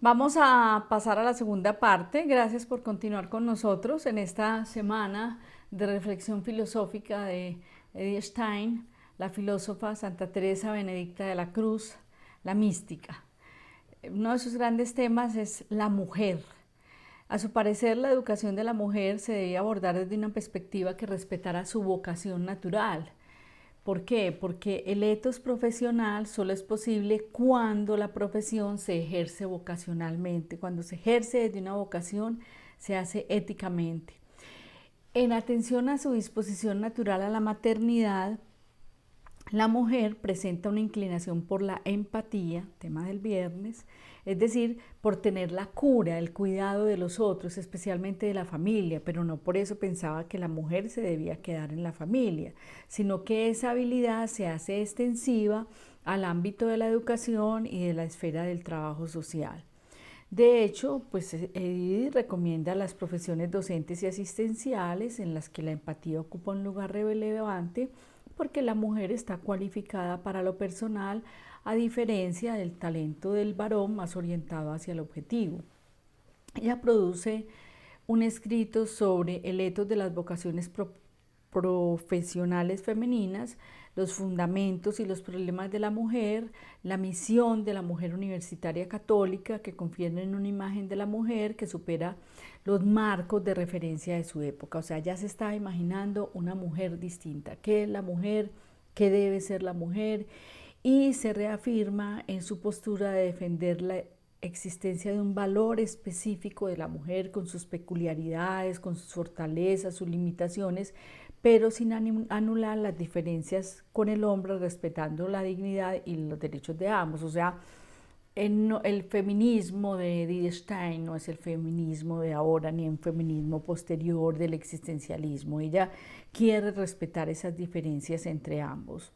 Vamos a pasar a la segunda parte. Gracias por continuar con nosotros en esta semana de reflexión filosófica de Edith Stein, la filósofa Santa Teresa Benedicta de la Cruz, la mística. Uno de sus grandes temas es la mujer. A su parecer, la educación de la mujer se debía abordar desde una perspectiva que respetara su vocación natural. ¿Por qué? Porque el etos profesional solo es posible cuando la profesión se ejerce vocacionalmente. Cuando se ejerce desde una vocación, se hace éticamente. En atención a su disposición natural a la maternidad, la mujer presenta una inclinación por la empatía, tema del viernes, es decir, por tener la cura, el cuidado de los otros, especialmente de la familia, pero no por eso pensaba que la mujer se debía quedar en la familia, sino que esa habilidad se hace extensiva al ámbito de la educación y de la esfera del trabajo social. De hecho, pues Edith recomienda las profesiones docentes y asistenciales en las que la empatía ocupa un lugar relevante, porque la mujer está cualificada para lo personal, a diferencia del talento del varón más orientado hacia el objetivo. Ella produce un escrito sobre el etos de las vocaciones profesionales femeninas, los fundamentos y los problemas de la mujer, la misión de la mujer universitaria católica, que confiere en una imagen de la mujer que supera los marcos de referencia de su época. O sea, ya se estaba imaginando una mujer distinta. ¿Qué es la mujer? ¿Qué debe ser la mujer? Y se reafirma en su postura de defender la existencia de un valor específico de la mujer con sus peculiaridades, con sus fortalezas, sus limitaciones, pero sin anular las diferencias con el hombre, respetando la dignidad y los derechos de ambos. O sea, el feminismo de Edith Stein no es el feminismo de ahora ni un feminismo posterior del existencialismo. Ella quiere respetar esas diferencias entre ambos.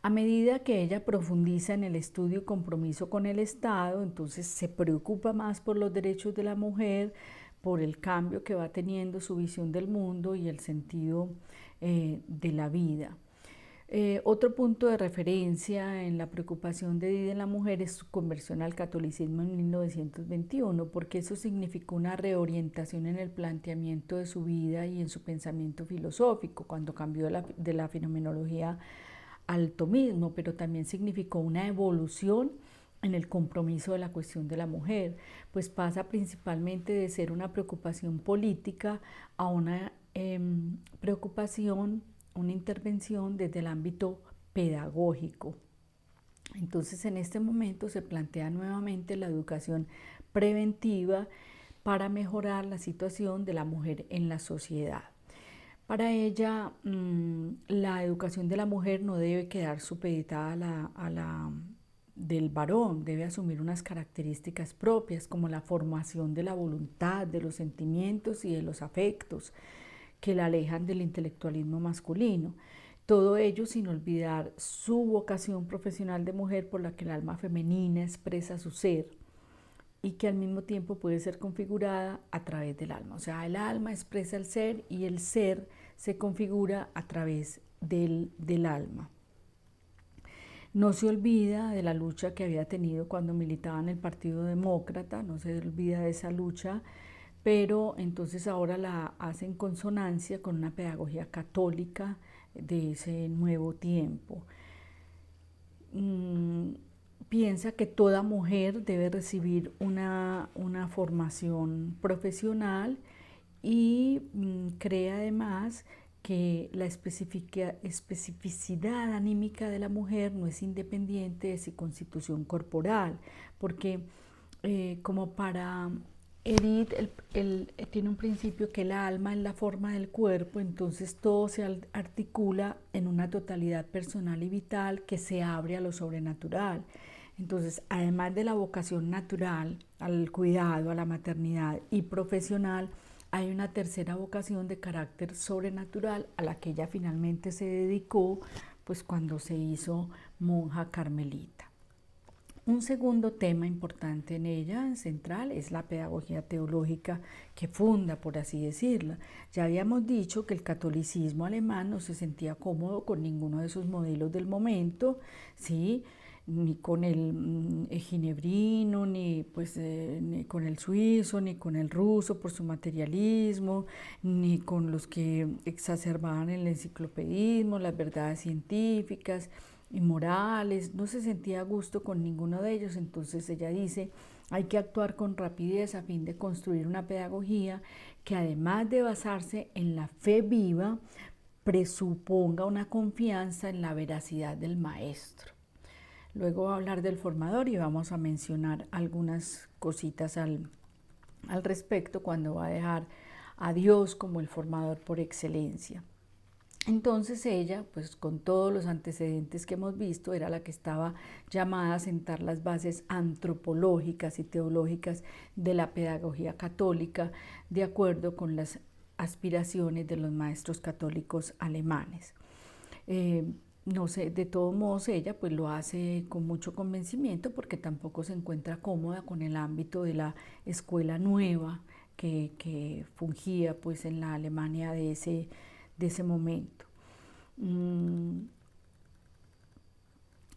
A medida que ella profundiza en el estudio y compromiso con el Estado, entonces se preocupa más por los derechos de la mujer, por el cambio que va teniendo su visión del mundo y el sentido de la vida. Otro punto de referencia en la preocupación de Edith en la mujer es su conversión al catolicismo en 1921, porque eso significó una reorientación en el planteamiento de su vida y en su pensamiento filosófico, cuando cambió de la fenomenología al tomismo, pero también significó una evolución en el compromiso de la cuestión de la mujer, pues pasa principalmente de ser una preocupación política a una preocupación, una intervención desde el ámbito pedagógico. Entonces, en este momento se plantea nuevamente la educación preventiva para mejorar la situación de la mujer en la sociedad. Para ella, la educación de la mujer no debe quedar supeditada a la del varón, debe asumir unas características propias como la formación de la voluntad, de los sentimientos y de los afectos que la alejan del intelectualismo masculino. Todo ello sin olvidar su vocación profesional de mujer por la que el alma femenina expresa su ser y que al mismo tiempo puede ser configurada a través del alma. O sea, el alma expresa el ser y el ser se configura a través del alma. No se olvida de la lucha que había tenido cuando militaba en el Partido Demócrata, no se olvida de esa lucha, pero entonces ahora la hace en consonancia con una pedagogía católica de ese nuevo tiempo. Piensa que toda mujer debe recibir una formación profesional y cree además que la especificidad anímica de la mujer no es independiente de su constitución corporal, porque como para Edith, él tiene un principio que el alma es la forma del cuerpo, entonces todo se articula en una totalidad personal y vital que se abre a lo sobrenatural. Entonces, además de la vocación natural, al cuidado, a la maternidad y profesional, hay una tercera vocación de carácter sobrenatural a la que ella finalmente se dedicó, pues cuando se hizo monja carmelita. Un segundo tema importante en ella, central, es la pedagogía teológica que funda, por así decirlo. Ya habíamos dicho que el catolicismo alemán no se sentía cómodo con ninguno de sus modelos del momento, ¿sí? ni con el ginebrino, ni, pues, ni con el suizo, ni con el ruso por su materialismo, ni con los que exacerbaban el enciclopedismo, las verdades científicas y morales. No se sentía a gusto con ninguno de ellos. Entonces ella dice, hay que actuar con rapidez a fin de construir una pedagogía que, además de basarse en la fe viva, presuponga una confianza en la veracidad del maestro. Luego va a hablar del formador y vamos a mencionar algunas cositas al respecto, cuando va a dejar a Dios como el formador por excelencia. Entonces ella, pues con todos los antecedentes que hemos visto, era la que estaba llamada a sentar las bases antropológicas y teológicas de la pedagogía católica, de acuerdo con las aspiraciones de los maestros católicos alemanes. No sé, de todos modos ella pues lo hace con mucho convencimiento, porque tampoco se encuentra cómoda con el ámbito de la escuela nueva que fungía pues en la Alemania de ese momento.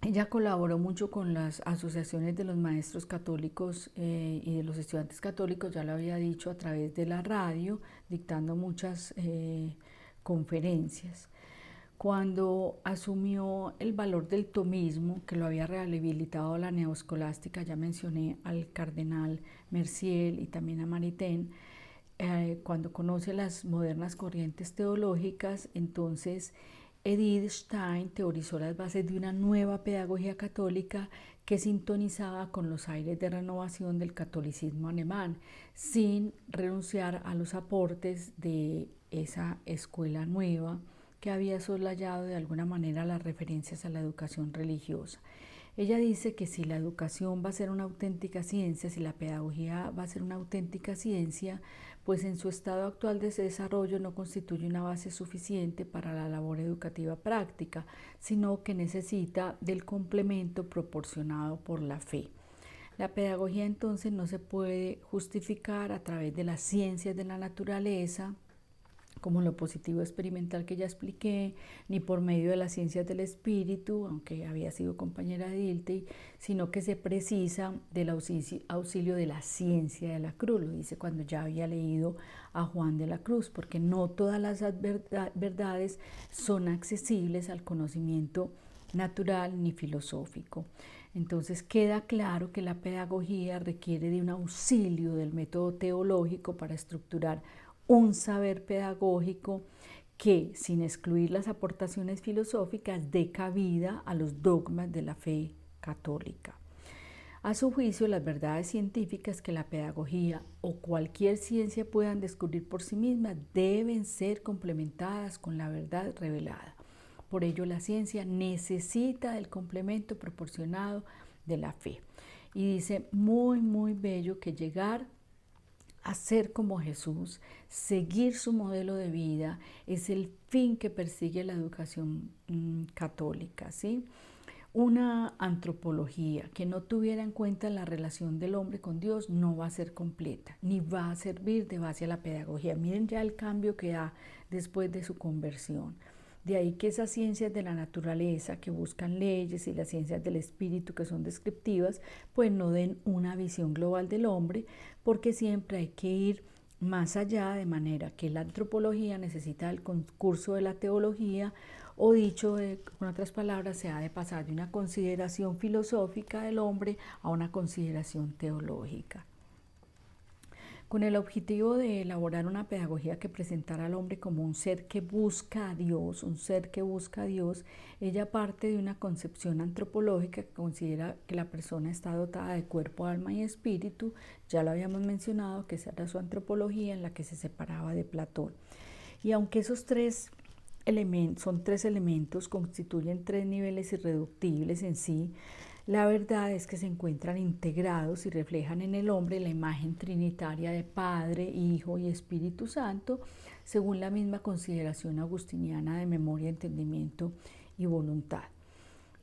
Ella colaboró mucho con las asociaciones de los maestros católicos y de los estudiantes católicos, ya lo había dicho, a través de la radio, dictando muchas conferencias. Cuando asumió el valor del tomismo, que lo había rehabilitado la neoescolástica, ya mencioné al cardenal Merciel y también a Maritain, cuando conoce las modernas corrientes teológicas, entonces Edith Stein teorizó las bases de una nueva pedagogía católica que sintonizaba con los aires de renovación del catolicismo alemán, sin renunciar a los aportes de esa escuela nueva que había soslayado de alguna manera las referencias a la educación religiosa. Ella dice que si la educación va a ser una auténtica ciencia, si la pedagogía va a ser una auténtica ciencia, pues en su estado actual de desarrollo no constituye una base suficiente para la labor educativa práctica, sino que necesita del complemento proporcionado por la fe. La pedagogía entonces no se puede justificar a través de las ciencias de la naturaleza, como lo positivo experimental que ya expliqué, ni por medio de las ciencias del espíritu, aunque había sido compañera de Dilthey, sino que se precisa del auxilio de la ciencia de la cruz. Lo dice cuando ya había leído a Juan de la Cruz, porque no todas las verdades son accesibles al conocimiento natural ni filosófico. Entonces queda claro que la pedagogía requiere de un auxilio del método teológico para estructurar un saber pedagógico que, sin excluir las aportaciones filosóficas, dé cabida a los dogmas de la fe católica. A su juicio, las verdades científicas que la pedagogía o cualquier ciencia puedan descubrir por sí mismas deben ser complementadas con la verdad revelada. Por ello, la ciencia necesita del complemento proporcionado de la fe. Y dice muy, muy bello que llegar a ser como Jesús, seguir su modelo de vida, es el fin que persigue la educación católica, ¿sí? Una antropología que no tuviera en cuenta la relación del hombre con Dios no va a ser completa, ni va a servir de base a la pedagogía. Miren ya el cambio que da después de su conversión. De ahí que esas ciencias de la naturaleza que buscan leyes y las ciencias del espíritu que son descriptivas, pues no den una visión global del hombre, porque siempre hay que ir más allá, de manera que la antropología necesita el concurso de la teología, o dicho con otras palabras, se ha de pasar de una consideración filosófica del hombre a una consideración teológica. Con el objetivo de elaborar una pedagogía que presentara al hombre como un ser que busca a Dios, ella parte de una concepción antropológica que considera que la persona está dotada de cuerpo, alma y espíritu. Ya lo habíamos mencionado, que esa era su antropología, en la que se separaba de Platón. Y aunque esos son tres elementos, constituyen tres niveles irreductibles en sí, la verdad es que se encuentran integrados y reflejan en el hombre la imagen trinitaria de Padre, Hijo y Espíritu Santo, según la misma consideración agustiniana de memoria, entendimiento y voluntad.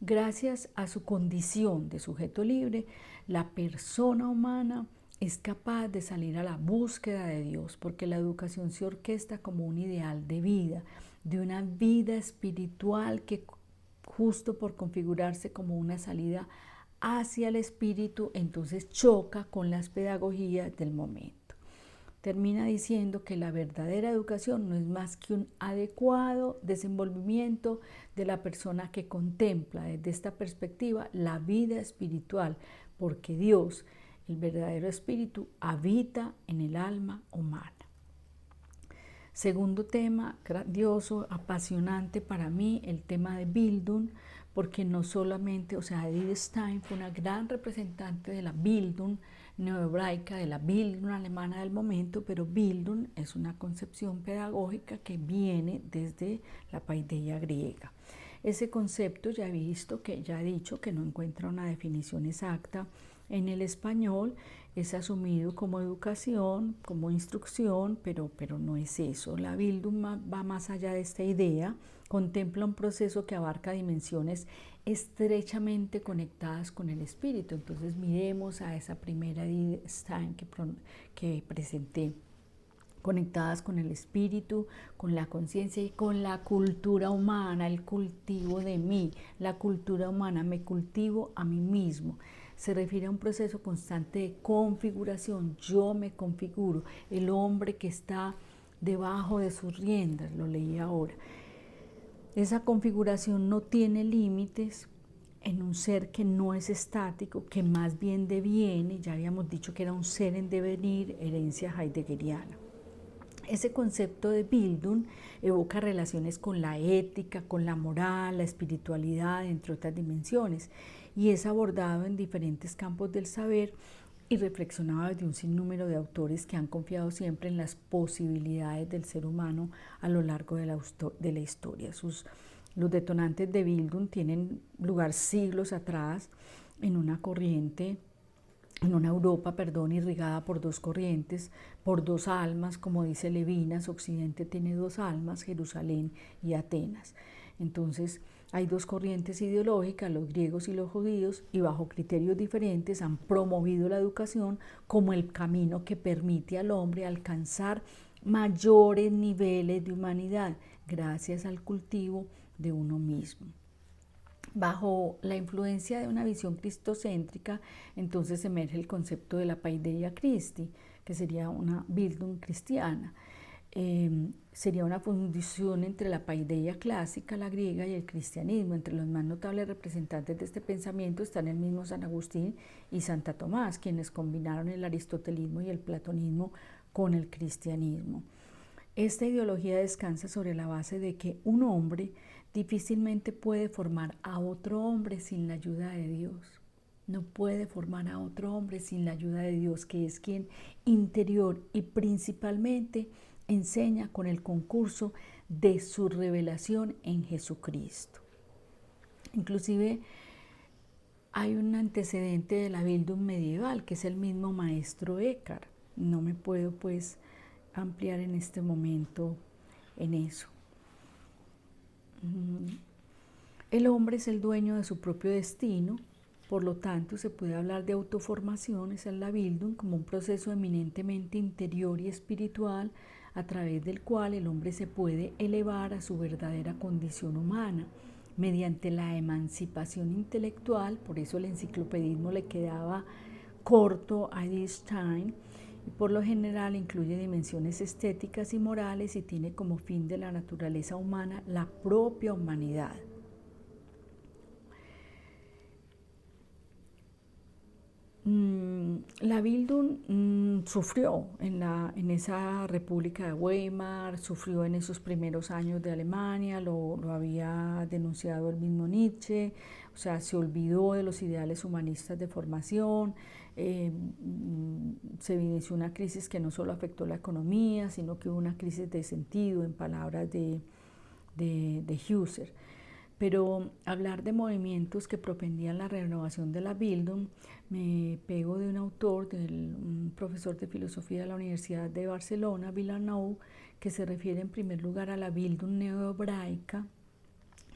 Gracias a su condición de sujeto libre, la persona humana es capaz de salir a la búsqueda de Dios, porque la educación se orquesta como un ideal de vida, de una vida espiritual que justo por configurarse como una salida hacia el espíritu, entonces choca con las pedagogías del momento. Termina diciendo que la verdadera educación no es más que un adecuado desenvolvimiento de la persona que contempla desde esta perspectiva la vida espiritual, porque Dios, el verdadero espíritu, habita en el alma humana. Segundo tema, grandioso, apasionante para mí, el tema de Bildung, porque no solamente, Edith Stein fue una gran representante de la Bildung neohebraica, de la Bildung alemana del momento, pero Bildung es una concepción pedagógica que viene desde la paideia griega. Ese concepto ya he dicho que no encuentra una definición exacta en el español, es asumido como educación, como instrucción, pero no es eso. La Bildung va más allá de esta idea, contempla un proceso que abarca dimensiones estrechamente conectadas con el espíritu. Entonces miremos a esa primera Edith Stein que presenté, conectadas con el espíritu, con la conciencia y con la cultura humana, el cultivo de mí, la cultura humana, me cultivo a mí mismo. Se refiere a un proceso constante de configuración, yo me configuro, el hombre que está debajo de sus riendas, lo leí ahora. Esa configuración no tiene límites en un ser que no es estático, que más bien deviene, ya habíamos dicho que era un ser en devenir, herencia heideggeriana. Ese concepto de Bildung evoca relaciones con la ética, con la moral, la espiritualidad, entre otras dimensiones, y es abordado en diferentes campos del saber y reflexionado desde un sinnúmero de autores que han confiado siempre en las posibilidades del ser humano a lo largo de la historia. Los detonantes de Bildung tienen lugar siglos atrás en una Europa, irrigada por dos corrientes, por dos almas, como dice Levinas, Occidente tiene dos almas, Jerusalén y Atenas. Entonces, hay dos corrientes ideológicas, los griegos y los judíos, y bajo criterios diferentes han promovido la educación como el camino que permite al hombre alcanzar mayores niveles de humanidad gracias al cultivo de uno mismo. Bajo la influencia de una visión cristocéntrica, entonces emerge el concepto de la paideia Christi, que sería una Bildung cristiana. Sería una fundición entre la paideia clásica, la griega, y el cristianismo. Entre los más notables representantes de este pensamiento están el mismo San Agustín y Santa Tomás, quienes combinaron el aristotelismo y el platonismo con el cristianismo. Esta ideología descansa sobre la base de que un hombre difícilmente puede formar a otro hombre sin la ayuda de Dios. No puede formar a otro hombre sin la ayuda de Dios, que es quien interior y principalmente enseña con el concurso de su revelación en Jesucristo. Inclusive hay un antecedente de la Bildung medieval, que es el mismo maestro Eckhart. No me puedo ampliar en este momento en eso. El hombre es el dueño de su propio destino, por lo tanto se puede hablar de autoformación, esa es la Bildung, como un proceso eminentemente interior y espiritual a través del cual el hombre se puede elevar a su verdadera condición humana mediante la emancipación intelectual. Por eso el enciclopedismo le quedaba corto a Edith Stein, y por lo general incluye dimensiones estéticas y morales y tiene como fin de la naturaleza humana la propia humanidad. La Bildung sufrió en esa República de Weimar, sufrió en esos primeros años de Alemania, lo había denunciado el mismo Nietzsche, se olvidó de los ideales humanistas de formación, se evidenció una crisis que no solo afectó la economía, sino que hubo una crisis de sentido, en palabras de Husserl. Pero hablar de movimientos que propendían la renovación de la Bildung, me pego de un autor, un profesor de filosofía de la Universidad de Barcelona, Vilanov, que se refiere en primer lugar a la Bildung neohebraica.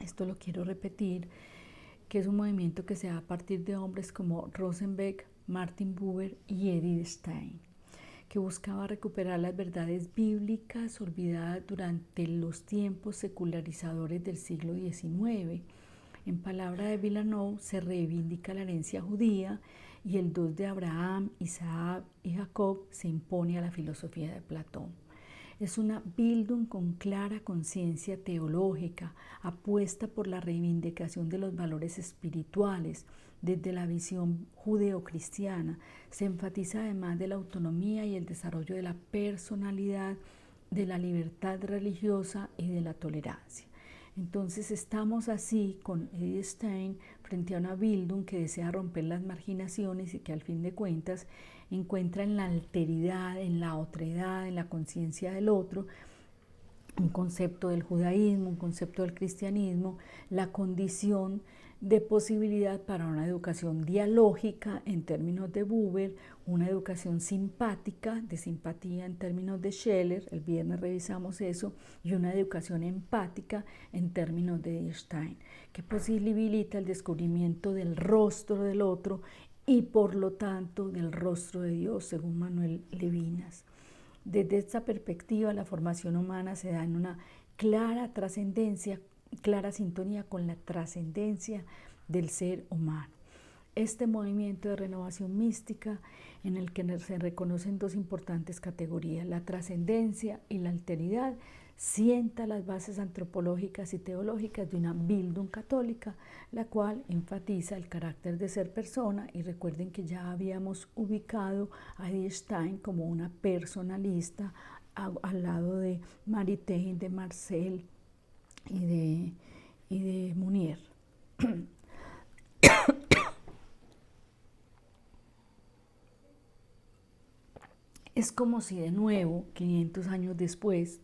Esto lo quiero repetir, que es un movimiento que se da a partir de hombres como Rosenbeck, Martin Buber y Edith Stein, que buscaba recuperar las verdades bíblicas olvidadas durante los tiempos secularizadores del siglo XIX En palabra de Villanov se reivindica la herencia judía y el 2 de Abraham, Isaac y Jacob se impone a la filosofía de Platón. Es una Bildung con clara conciencia teológica, apuesta por la reivindicación de los valores espirituales. Desde la visión judeocristiana se enfatiza además de la autonomía y el desarrollo de la personalidad, de la libertad religiosa y de la tolerancia. Entonces estamos así con Edith Stein frente a una Bildung que desea romper las marginaciones y que al fin de cuentas encuentra en la alteridad, en la otredad, en la conciencia del otro, un concepto del judaísmo, un concepto del cristianismo, la condición de posibilidad para una educación dialógica en términos de Buber, una educación simpática, de simpatía en términos de Scheller, el viernes revisamos eso, y una educación empática en términos de Stein, que posibilita el descubrimiento del rostro del otro y por lo tanto del rostro de Dios, según Manuel Levinas. Desde esta perspectiva, la formación humana se da en una clara trascendencia, clara sintonía con la trascendencia del ser humano. Este movimiento de renovación mística en el que se reconocen dos importantes categorías, la trascendencia y la alteridad, sienta las bases antropológicas y teológicas de una Bildung católica, la cual enfatiza el carácter de ser persona, y recuerden que ya habíamos ubicado a Edith Stein como una personalista al lado de Maritain, de Marcel y de Munier. Es como si de nuevo, 500 años después,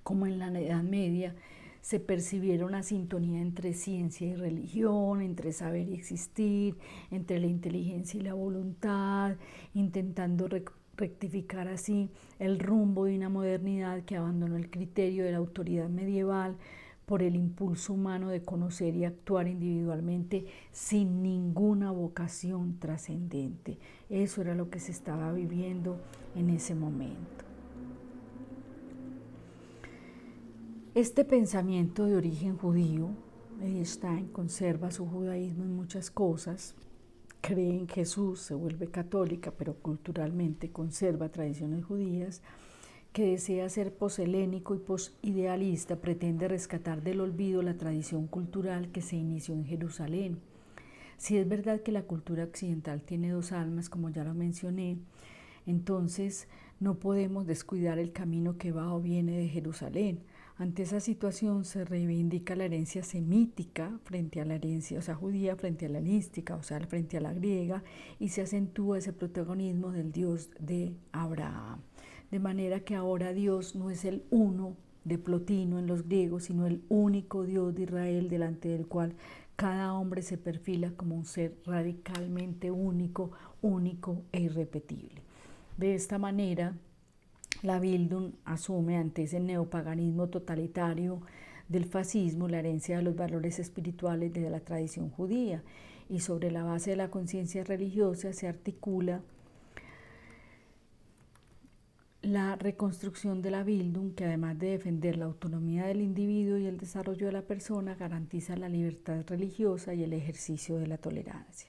como en la Edad Media, se percibiera una sintonía entre ciencia y religión, entre saber y existir, entre la inteligencia y la voluntad, intentando rectificar así el rumbo de una modernidad que abandonó el criterio de la autoridad medieval por el impulso humano de conocer y actuar individualmente sin ninguna vocación trascendente. Eso era lo que se estaba viviendo en ese momento. Este pensamiento de origen judío, Edith Stein conserva su judaísmo en muchas cosas, cree en Jesús, se vuelve católica, pero culturalmente conserva tradiciones judías, que desea ser poshelénico y posidealista, pretende rescatar del olvido la tradición cultural que se inició en Jerusalén. Si es verdad que la cultura occidental tiene dos almas, como ya lo mencioné, entonces no podemos descuidar el camino que va o viene de Jerusalén. Ante esa situación se reivindica la herencia semítica frente a la herencia, judía frente a la helística, frente a la griega, y se acentúa ese protagonismo del Dios de Abraham. De manera que ahora Dios no es el uno de Plotino en los griegos, sino el único Dios de Israel, delante del cual cada hombre se perfila como un ser radicalmente único e irrepetible. De esta manera, la Bildung asume ante ese neopaganismo totalitario del fascismo la herencia de los valores espirituales de la tradición judía, y sobre la base de la conciencia religiosa se articula la reconstrucción de la Bildung, que además de defender la autonomía del individuo y el desarrollo de la persona, garantiza la libertad religiosa y el ejercicio de la tolerancia.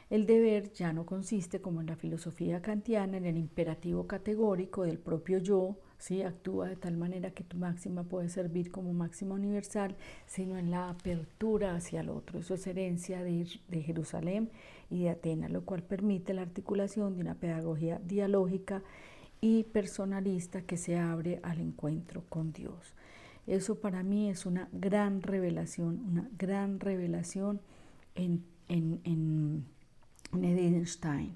El deber ya no consiste, como en la filosofía kantiana, en el imperativo categórico del propio yo, ¿sí? Actúa de tal manera que tu máxima puede servir como máxima universal, sino en la apertura hacia el otro. Eso es herencia de Jerusalén y de Atenas, lo cual permite la articulación de una pedagogía dialógica y personalista que se abre al encuentro con Dios. Eso para mí es una gran revelación en Edith Stein.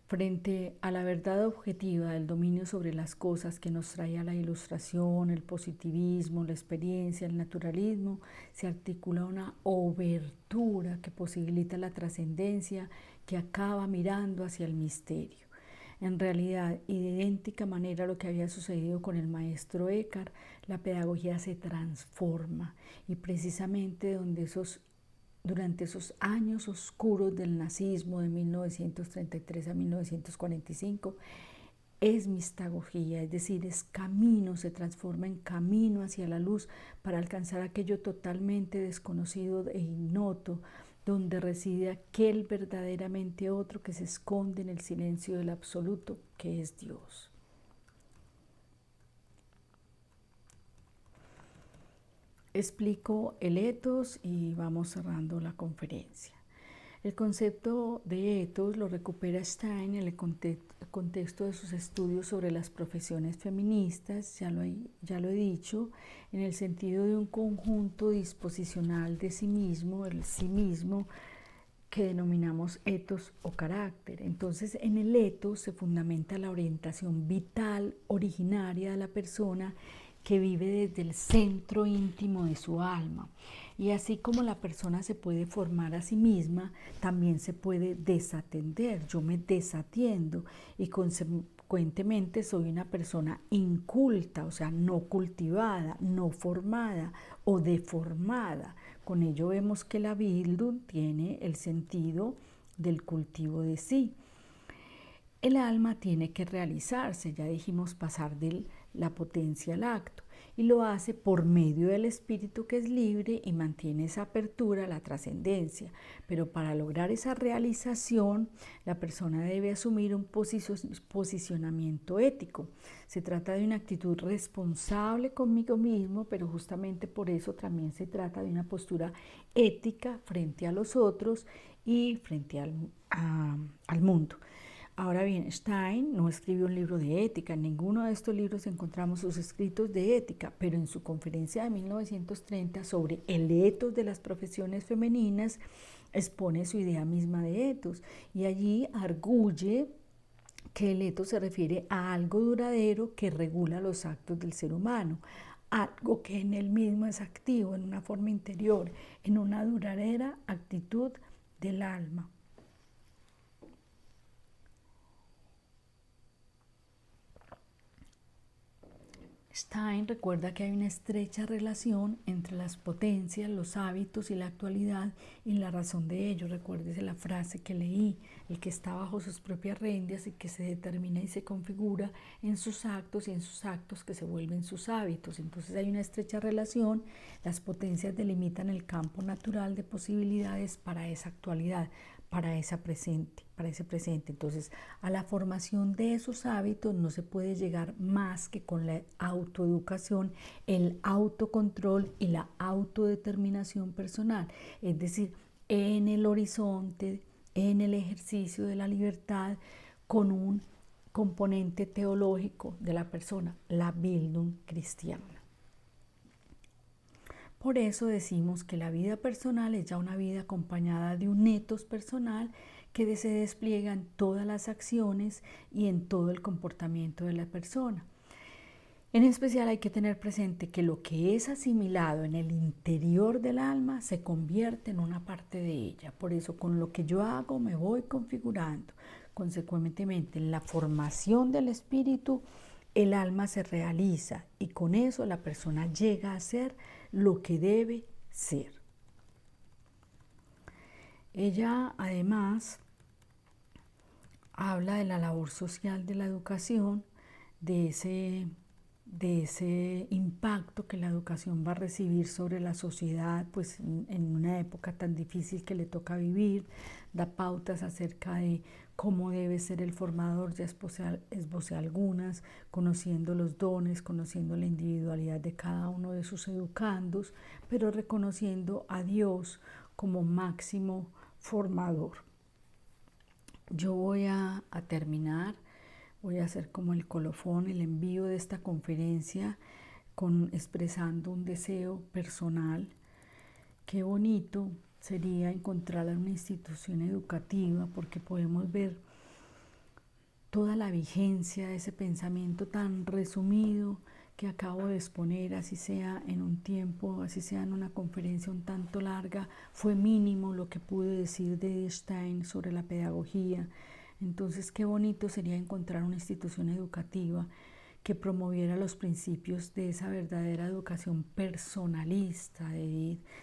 Frente a la verdad objetiva del dominio sobre las cosas que nos trae a la ilustración, el positivismo, la experiencia, el naturalismo, se articula una obertura que posibilita la trascendencia, que acaba mirando hacia el misterio. En realidad, y de idéntica manera a lo que había sucedido con el maestro Eckhart, la pedagogía se transforma, y precisamente durante esos años oscuros del nazismo de 1933 a 1945, es mistagogía, es decir, es camino, se transforma en camino hacia la luz para alcanzar aquello totalmente desconocido e ignoto, donde reside aquel verdaderamente otro que se esconde en el silencio del absoluto, que es Dios. Explico el etos y vamos cerrando la conferencia. El concepto de etos lo recupera Stein en el contexto de sus estudios sobre las profesiones feministas, ya lo he dicho, en el sentido de un conjunto disposicional de sí mismo, el sí mismo, que denominamos etos o carácter. Entonces, en el etos se fundamenta la orientación vital originaria de la persona que vive desde el centro íntimo de su alma. Y así como la persona se puede formar a sí misma, también se puede desatender. Yo me desatiendo y consecuentemente soy una persona inculta, o sea, no cultivada, no formada o deformada. Con ello vemos que la Bildung tiene el sentido del cultivo de sí. El alma tiene que realizarse, ya dijimos, pasar de la potencia al acto, y lo hace por medio del espíritu que es libre y mantiene esa apertura a la trascendencia. Pero para lograr esa realización, la persona debe asumir un posicionamiento ético. Se trata de una actitud responsable conmigo mismo, pero justamente por eso también se trata de una postura ética frente a los otros y frente al mundo. Ahora bien, Stein no escribió un libro de ética, en ninguno de estos libros encontramos sus escritos de ética, pero en su conferencia de 1930 sobre el etos de las profesiones femeninas expone su idea misma de etos y allí arguye que el etos se refiere a algo duradero que regula los actos del ser humano, algo que en él mismo es activo, en una forma interior, en una duradera actitud del alma. Stein recuerda que hay una estrecha relación entre las potencias, los hábitos y la actualidad y la razón de ello. Recuérdese la frase que leí, el que está bajo sus propias rendas y que se determina y se configura en sus actos y en sus actos que se vuelven sus hábitos. Entonces hay una estrecha relación, las potencias delimitan el campo natural de posibilidades para esa actualidad, para ese presente. Entonces, a la formación de esos hábitos no se puede llegar más que con la autoeducación, el autocontrol y la autodeterminación personal. Es decir, en el horizonte, en el ejercicio de la libertad, con un componente teológico de la persona, la Bildung cristiana. Por eso decimos que la vida personal es ya una vida acompañada de un etos personal que se despliega en todas las acciones y en todo el comportamiento de la persona. En especial hay que tener presente que lo que es asimilado en el interior del alma se convierte en una parte de ella. Por eso con lo que yo hago me voy configurando. Consecuentemente, en la formación del espíritu, el alma se realiza y con eso la persona llega a ser lo que debe ser. Ella además habla de la labor social de la educación, de ese impacto que la educación va a recibir sobre la sociedad, pues en una época tan difícil que le toca vivir, da pautas acerca de cómo debe ser el formador, ya esbocé algunas, conociendo los dones, conociendo la individualidad de cada uno de sus educandos, pero reconociendo a Dios como máximo formador. Yo voy a terminar, voy a hacer como el colofón, el envío de esta conferencia expresando un deseo personal. Qué bonito sería encontrarla en una institución educativa porque podemos ver toda la vigencia de ese pensamiento tan resumido que acabo de exponer, así sea en un tiempo, así sea en una conferencia un tanto larga. Fue mínimo lo que pude decir de Stein sobre la pedagogía. Entonces, qué bonito sería encontrar una institución educativa que promoviera los principios de esa verdadera educación personalista,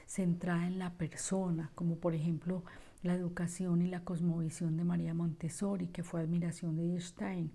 centrada en la persona, como por ejemplo la educación y la cosmovisión de María Montessori, que fue admiración de Stein,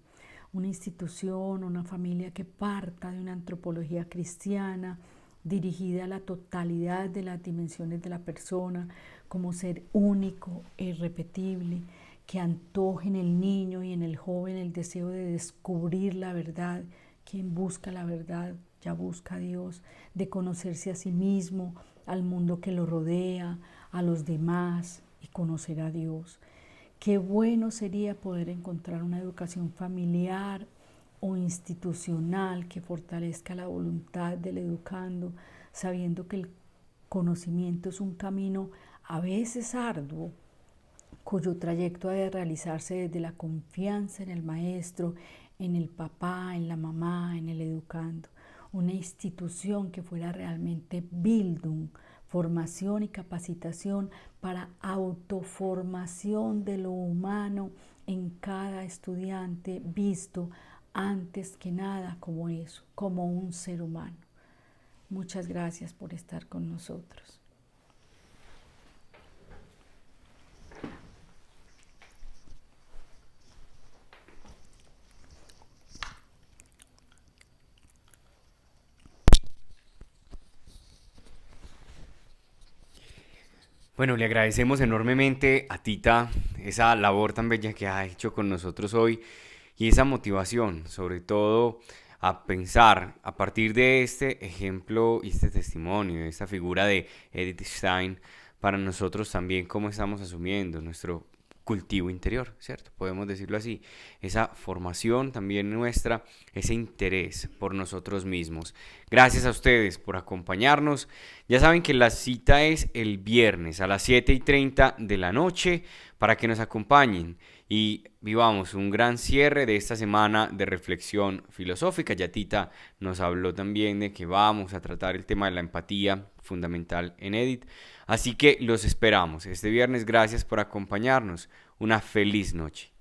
una institución, una familia que parta de una antropología cristiana dirigida a la totalidad de las dimensiones de la persona como ser único e irrepetible, que antoje en el niño y en el joven el deseo de descubrir la verdad. Quien busca la verdad ya busca a Dios, de conocerse a sí mismo, al mundo que lo rodea, a los demás y conocer a Dios. Qué bueno sería poder encontrar una educación familiar o institucional que fortalezca la voluntad del educando, sabiendo que el conocimiento es un camino a veces arduo, cuyo trayecto ha de realizarse desde la confianza en el maestro, en el papá, en la mamá, en el educando. Una institución que fuera realmente Bildung, formación y capacitación para autoformación de lo humano en cada estudiante, visto antes que nada como eso, como un ser humano. Muchas gracias por estar con nosotros. Bueno, le agradecemos enormemente a Tita esa labor tan bella que ha hecho con nosotros hoy y esa motivación, sobre todo a pensar a partir de este ejemplo y este testimonio, esta figura de Edith Stein, para nosotros también cómo estamos asumiendo nuestro cultivo interior, ¿cierto? Podemos decirlo así, esa formación también nuestra, ese interés por nosotros mismos. Gracias a ustedes por acompañarnos. Ya saben que la cita es el viernes a las 7:30 de la noche para que nos acompañen y vivamos un gran cierre de esta semana de reflexión filosófica. Ya Tita nos habló también de que vamos a tratar el tema de la empatía fundamental en Edith. Así que los esperamos este viernes. Gracias por acompañarnos. Una feliz noche.